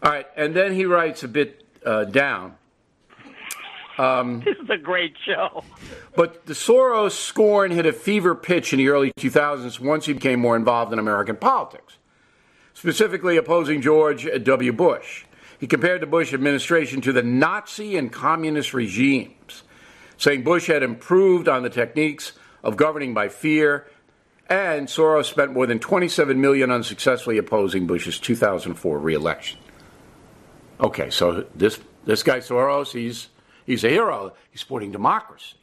All right, and then he writes a bit down. This is a great show. But the Soros scorn hit a fever pitch in the early 2000s once he became more involved in American politics, specifically opposing George W. Bush. He compared the Bush administration to the Nazi and communist regimes, saying Bush had improved on the techniques of governing by fear, and Soros spent more than $27 million unsuccessfully opposing Bush's 2004 reelection. Okay, so this guy Soros, he's a hero. He's supporting democracy.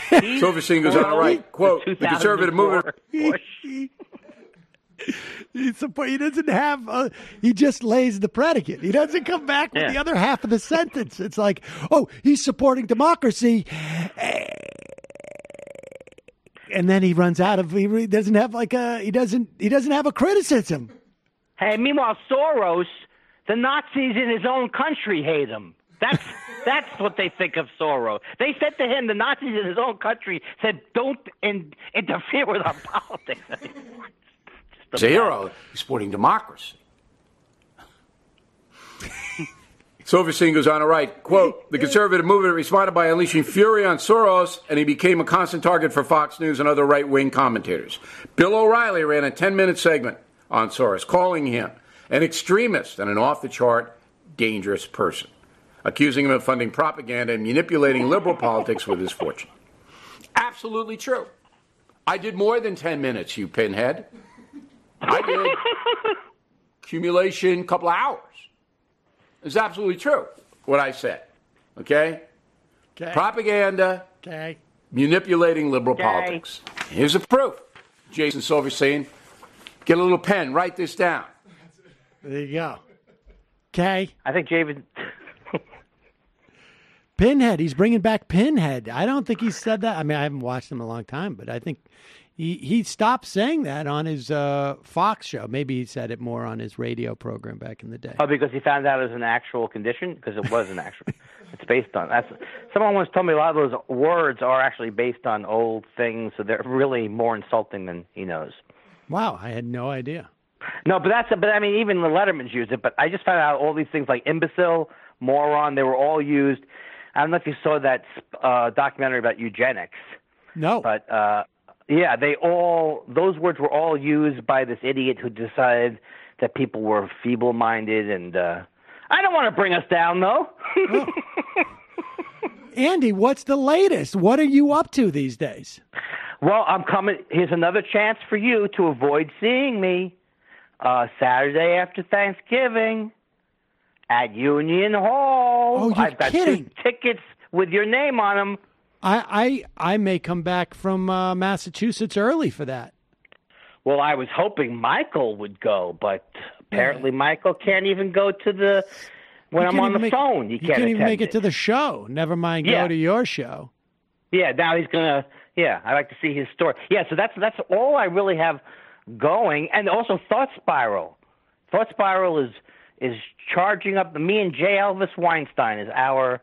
Silverstein goes on to write, quote, the conservative movement... He doesn't have. He just lays the predicate. He doesn't come back with the other half of the sentence. It's like, oh, he's supporting democracy, and then he runs out of. He doesn't have he doesn't have a criticism. Hey, meanwhile, Soros, the Nazis in his own country hate him. That's what they think of Soros. They said to him, the Nazis in his own country said, "Don't interfere with our politics anymore." He's a hero. He's supporting democracy. Silverstein goes on to write, quote, the conservative movement responded by unleashing fury on Soros, and he became a constant target for Fox News and other right-wing commentators. Bill O'Reilly ran a 10-minute segment on Soros, calling him an extremist and an off-the-chart dangerous person, accusing him of funding propaganda and manipulating liberal politics with his fortune. Absolutely true. I did more than 10 minutes, you pinhead. I did accumulation, couple of hours. It's absolutely true what I said. Okay? Propaganda, manipulating liberal politics. Here's the proof. Jason Silverstein, get a little pen, write this down. There you go. Okay. I think David... Pinhead. He's bringing back Pinhead. I don't think he said that. I mean, I haven't watched him in a long time, but I think he stopped saying that on his Fox show. Maybe he said it more on his radio program back in the day. Oh, because he found out it was an actual condition? Because it was an actual. It's based on. Someone once told me a lot of those words are actually based on old things, so they're really more insulting than he knows. Wow, I had no idea. No, but I mean, even the Lettermans use it. But I just found out all these things like imbecile, moron, they were all used. I don't know if you saw that documentary about eugenics. No. But, yeah, those words were all used by this idiot who decided that people were feeble-minded. And I don't want to bring us down, though. Oh. Andy, what's the latest? What are you up to these days? Well, I'm coming. Here's another chance for you to avoid seeing me. Saturday after Thanksgiving. At Union Hall. Oh, you're I've got kidding. 2 tickets with your name on them. I may come back from Massachusetts early for that. Well, I was hoping Michael would go, but apparently Michael can't even go to when I'm on the phone. He can't even make it to the show. Never mind go to your show. Yeah, now he's going to, I'd like to see his story. Yeah, so that's all I really have going. And also Thought Spiral. Thought Spiral is charging up. Me and J. Elvis Weinstein is our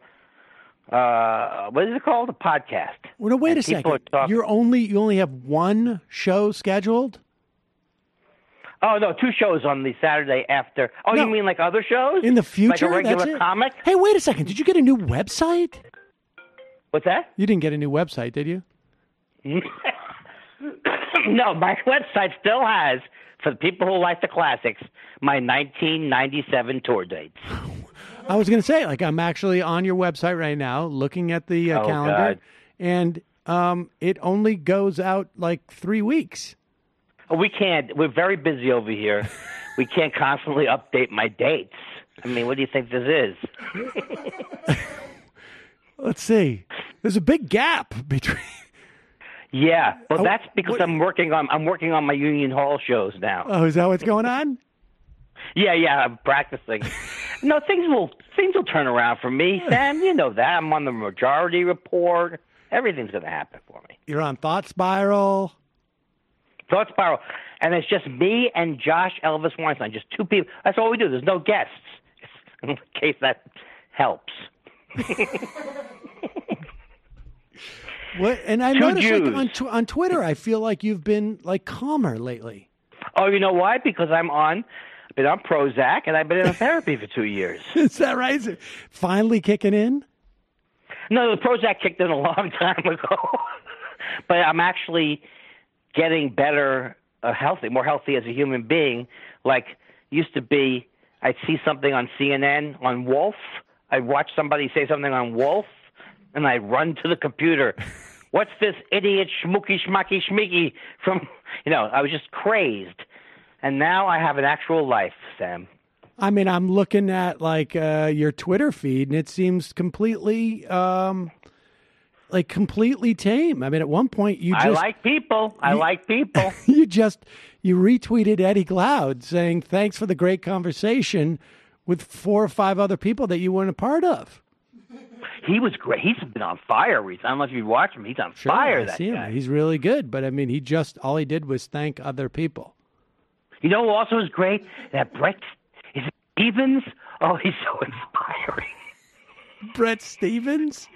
what is it called? A podcast. Well, no, wait a second. You only have one show scheduled? Oh no, 2 shows on the Saturday after. Oh, no. You mean like other shows in the future? Like a regular comic? Hey, wait a second. Did you get a new website? What's that? You didn't get a new website, did you? No, my website still has, for the people who like the classics, my 1997 tour dates. I was going to say, I'm actually on your website right now, looking at the calendar, God. And it only goes out 3 weeks. We can't. We're very busy over here. We can't constantly update my dates. I mean, what do you think this is? Let's see. There's a big gap between. Yeah, well, that's because I'm working on my Union Hall shows now. Oh, is that what's going on? Yeah, I'm practicing. No, things will turn around for me, Sam. You know that. I'm on the Majority Report. Everything's going to happen for me. You're on Thought Spiral. Thought Spiral. And it's just me and Josh Elvis Weinstein, just 2 people. That's all we do. There's no guests, in case that helps. What? And I noticed on Twitter, I feel like you've been calmer lately. Oh, you know why? Because I've been on Prozac and I've been in therapy for 2 years. Is that right? Is it finally kicking in? No, the Prozac kicked in a long time ago. But I'm actually getting better, more healthy as a human being. Used to be, I'd see something on CNN, on Wolf. I'd watch somebody say something on Wolf. And I run to the computer. What's this idiot schmooky schmacky schmeeky from, I was just crazed. And now I have an actual life, Sam. I mean, I'm looking at your Twitter feed and it seems completely, completely tame. I mean, at one point I like people. You retweeted Eddie Glaude saying, thanks for the great conversation with 4 or 5 other people that you weren't a part of. He was great. He's been on fire recently. I don't know if you watch him. He's on fire, that guy. He's really good. But, I mean, all he did was thank other people. You know who also is great? That Brett Stevens. Oh, he's so inspiring. Brett Stevens?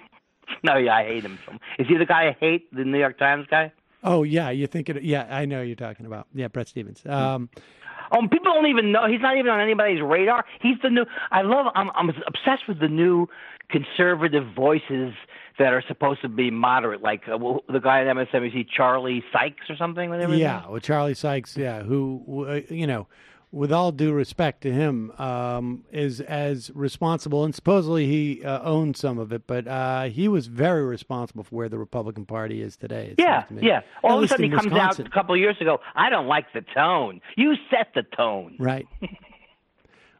No, yeah, I hate him. Is he the guy I hate, the New York Times guy? Oh, yeah, you're thinking. Yeah, I know who you're talking about. Yeah, Brett Stevens. People don't even know. He's not even on anybody's radar. He's the new. I'm obsessed with the new conservative voices that are supposed to be moderate, like the guy at MSNBC, Charlie Sykes or something. Yeah, well, Charlie Sykes, who with all due respect to him, is as responsible, and supposedly he owned some of it, but he was very responsible for where the Republican Party is today. It seems to me. Yeah. All At of a least sudden in he comes Wisconsin. out a couple of years ago, I don't like the tone. You set the tone. Right.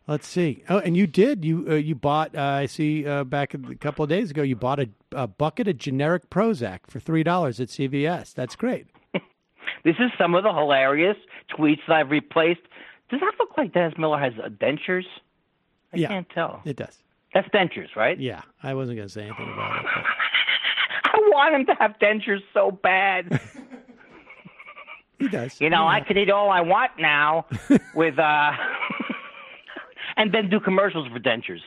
Let's see. Oh, and you did. You bought, I see back a couple of days ago, you bought a bucket of generic Prozac for $3 at CVS. That's great. This is some of the hilarious tweets that I've replaced. Does that look like Dennis Miller has dentures? I can't tell. It does. That's dentures, right? Yeah. I wasn't going to say anything about it. But... I want him to have dentures so bad. He does. You know, I could eat all I want now with, and then do commercials for dentures.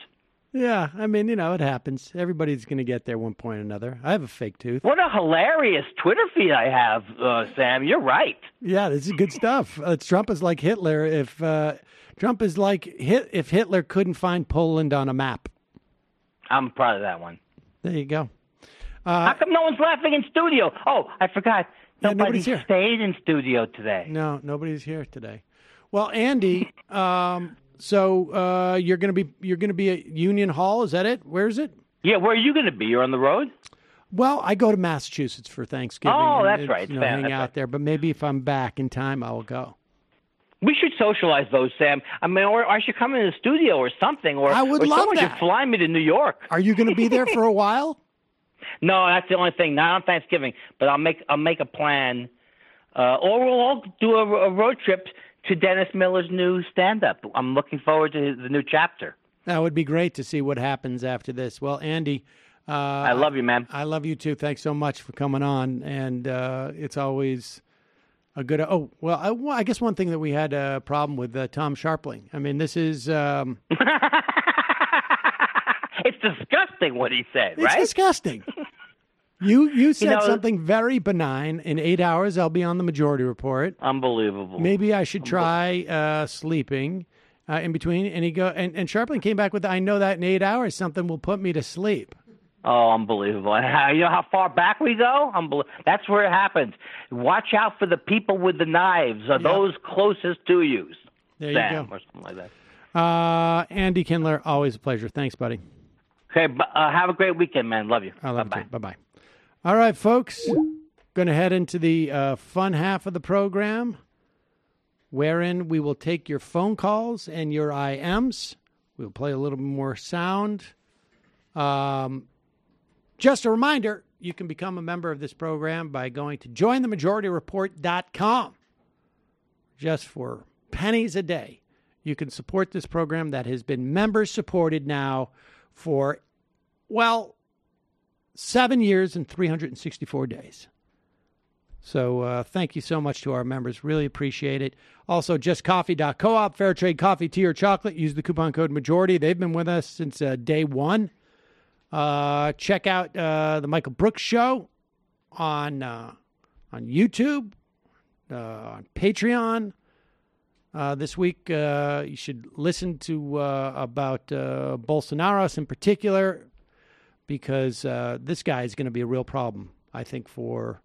Yeah, I mean, it happens. Everybody's going to get there one point or another. I have a fake tooth. What a hilarious Twitter feed I have, Sam. You're right. Yeah, this is good stuff. Trump is like Hitler. If if Hitler couldn't find Poland on a map. I'm proud of that one. There you go. How come no one's laughing in studio? Oh, I forgot. Nobody's here. Stayed in studio today. No, nobody's here today. Well, Andy, so you're going to be at Union Hall. Is that it? Where is it? Yeah, where are you going to be? You're on the road? Well, I go to Massachusetts for Thanksgiving. Oh, and that's right. Hang out there. But maybe if I'm back in time, I will go. We should socialize those, Sam. I mean, or I should come in the studio or something. Or I would love someone that. should fly me to New York. Are you going to be there for a while? No, that's the only thing. Not on Thanksgiving, but I'll make a plan, or we'll all do a road trip to Dennis Miller's new stand-up. I'm looking forward to the new chapter. That would be great to see what happens after this. Well, Andy, I love you, man. I love you too. Thanks so much for coming on, and it's always a good. Oh, well, I guess one thing that we had a problem with Tom Sharpling. I mean, this is. It's disgusting what he said, right? It's disgusting. You said something very benign. In 8 hours, I'll be on the Majority Report. Unbelievable. Maybe I should try sleeping in between. And and Sharpling came back with, I know that in 8 hours something will put me to sleep. Oh, unbelievable. And you know how far back we go? That's where it happens. Watch out for the people with the knives, or those closest to you. There Sam, you go. or something like that. Andy Kindler, always a pleasure. Thanks, buddy. Okay, have a great weekend, man. Love you. I love you. Bye-bye. All right, folks. Going to head into the fun half of the program, wherein we will take your phone calls and your IMs. We'll play a little bit more sound. Just a reminder, you can become a member of this program by going to jointhemajorityreport.com. Just for pennies a day, you can support this program that has been member-supported now for, 7 years and 364 days. So thank you so much to our members. Really appreciate it. Also, justcoffee.coop, fair trade coffee, tea, or chocolate. Use the coupon code MAJORITY. They've been with us since day one. Check out the Michael Brooks Show on YouTube, on Patreon. This week, you should listen to about Bolsonaros in particular, because this guy is going to be a real problem, I think, for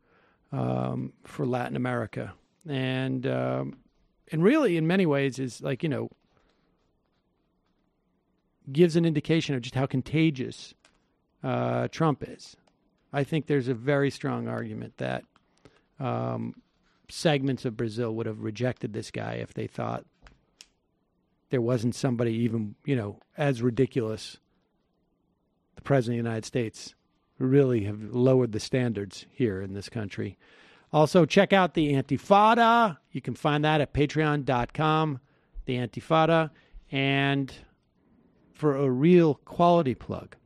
Latin America, and really, in many ways, is gives an indication of just how contagious Trump is. I think there's a very strong argument that segments of Brazil would have rejected this guy if they thought there wasn't somebody even, as ridiculous. The President of the United States really have lowered the standards here in this country. Also, check out the Antifada. You can find that at patreon.com, the Antifada. And for a real quality plug,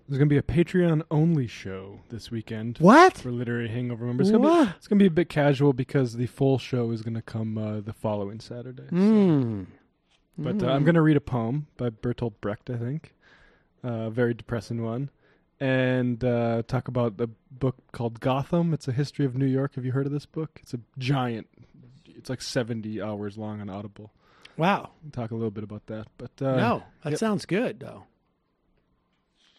there's going to be a Patreon-only show this weekend. What? For Literary Hangover members. It's going to be a bit casual because the full show is going to come the following Saturday. So. But I'm going to read a poem by Bertolt Brecht, I think. A very depressing one. And talk about a book called Gotham. It's a history of New York. Have you heard of this book? It's a giant. It's like 70 hours long on Audible. Wow. We'll talk a little bit about that. But no, that sounds good, though.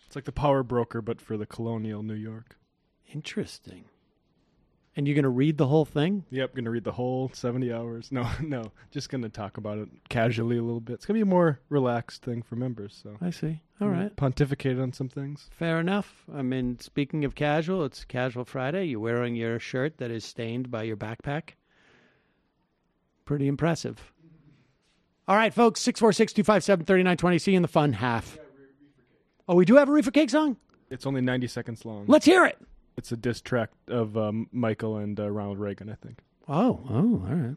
It's like the Power Broker, but for the colonial New York. Interesting. And you're going to read the whole thing? Yep, going to read the whole 70 hours. No, just going to talk about it casually a little bit. It's going to be a more relaxed thing for members. So I see. All right. Pontificate on some things. Fair enough. I mean, speaking of casual, it's Casual Friday. You're wearing your shirt that is stained by your backpack. Pretty impressive. All right, folks, 646-257-3920. See you in the fun half. Oh, we do have a Reefer Cake song? It's only 90 seconds long. Let's hear it. It's a diss track of Michael and Ronald Reagan, I think. Oh, all right.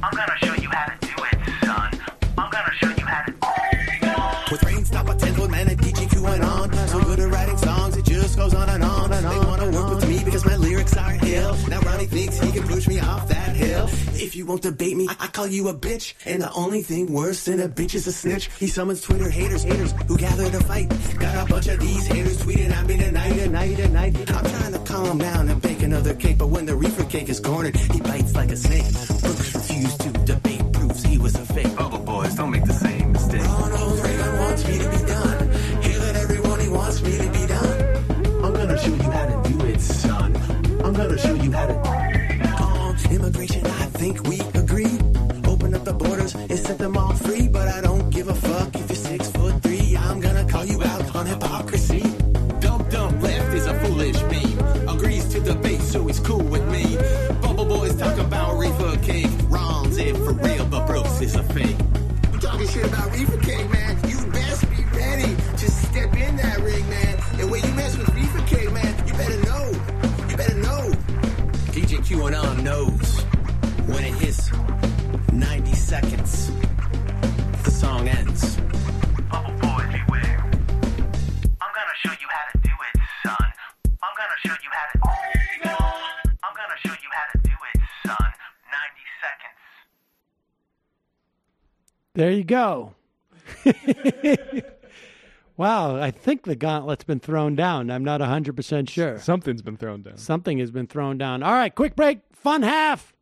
I'm going to show you how to do it, son. I'm going to show you how to do it. With rain stop, a 10-foot man at DGQ and on. So good at writing songs, it just goes on and on. They want to work with me because my lyrics are hell. Now Ronnie thinks he can push me off that hill. If you won't debate me, I call you a bitch. And the only thing worse than a bitch is a snitch. He summons Twitter haters who gather to fight. Got a bunch of these haters tweeting at me tonight. I'm trying to calm him down and bake another cake. But when the Reefer Cake is cornered, he bites like a snake. Brooks refused to debate, proves he was a fake. Bubble boys, don't make the same mistake. Ronald Reagan wants me to be done. Hear that everyone, he wants me to be done. I'm gonna show you how to do it, son. I'm gonna show you how to. On immigration, I think we agree. Open up the borders and set them all free. But I don't give a fuck if you're 6'3". I'm gonna call you out on hypocrisy. Dumb left is a foolish meme. Agrees to debate, so it's cool with me. Bubble boys talk about Reefer Cake. Ron's it for real, but Brooks is a fake. You talking shit about Reefer Cake, man? You best be ready. Just step in that ring, man. And when you mess with Reefer Cake, man, you better know. You better know. DJ QAnon knows when it hits 90 seconds, the song ends. Bubble boys beware. I'm going to show you how to do it, son. I'm going to show you how to. I'm going to show you how to do it, son. 90 seconds. There you go. Wow, I think the gauntlet's been thrown down. I'm not 100% sure. Something's been thrown down. Something has been thrown down. All right, quick break. Fun half.